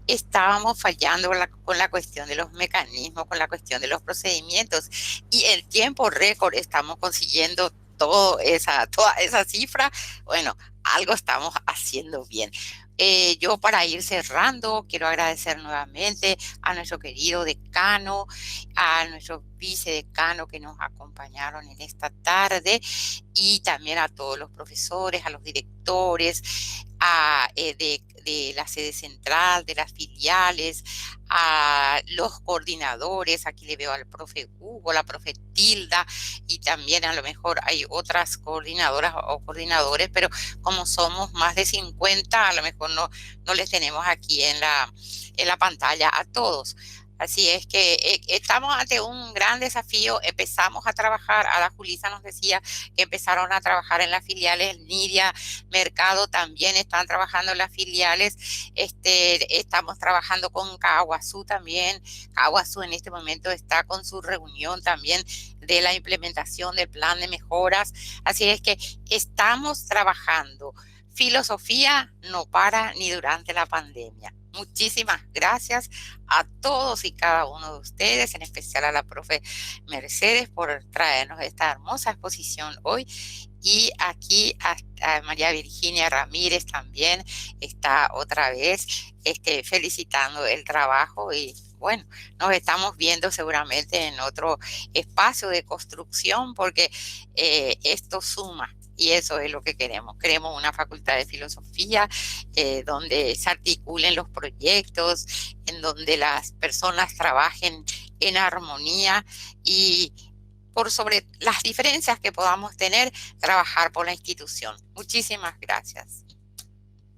estábamos fallando con la cuestión de los mecanismos, con la cuestión de los procedimientos, y en tiempo récord estamos consiguiendo toda esa cifra. Bueno, algo estamos haciendo bien. Yo para ir cerrando quiero agradecer nuevamente a nuestro querido decano, a nuestro vicedecano que nos acompañaron en esta tarde y también a todos los profesores, a los directores de la sede central, de las filiales, a los coordinadores. Aquí le veo al profe Hugo, la profe Tilda, y también a lo mejor hay otras coordinadoras o coordinadores, pero como somos más de 50, a lo mejor no les tenemos aquí en la pantalla a todos. Así es que estamos ante un gran desafío. Empezamos a trabajar, Ada Julisa nos decía que empezaron a trabajar en las filiales, Nidia Mercado también están trabajando en las filiales, estamos trabajando con Caguazú también. Caguazú en este momento está con su reunión también de la implementación del plan de mejoras. Así es que estamos trabajando. Filosofía no para ni durante la pandemia. Muchísimas gracias a todos y cada uno de ustedes, en especial a la profe Mercedes por traernos esta hermosa exposición hoy. Y aquí a María Virginia Ramírez también está otra vez felicitando el trabajo. Y bueno, nos estamos viendo seguramente en otro espacio de construcción, porque esto suma. Y eso es lo que queremos. Queremos una facultad de filosofía donde se articulen los proyectos, en donde las personas trabajen en armonía y por sobre las diferencias que podamos tener, trabajar por la institución. Muchísimas gracias.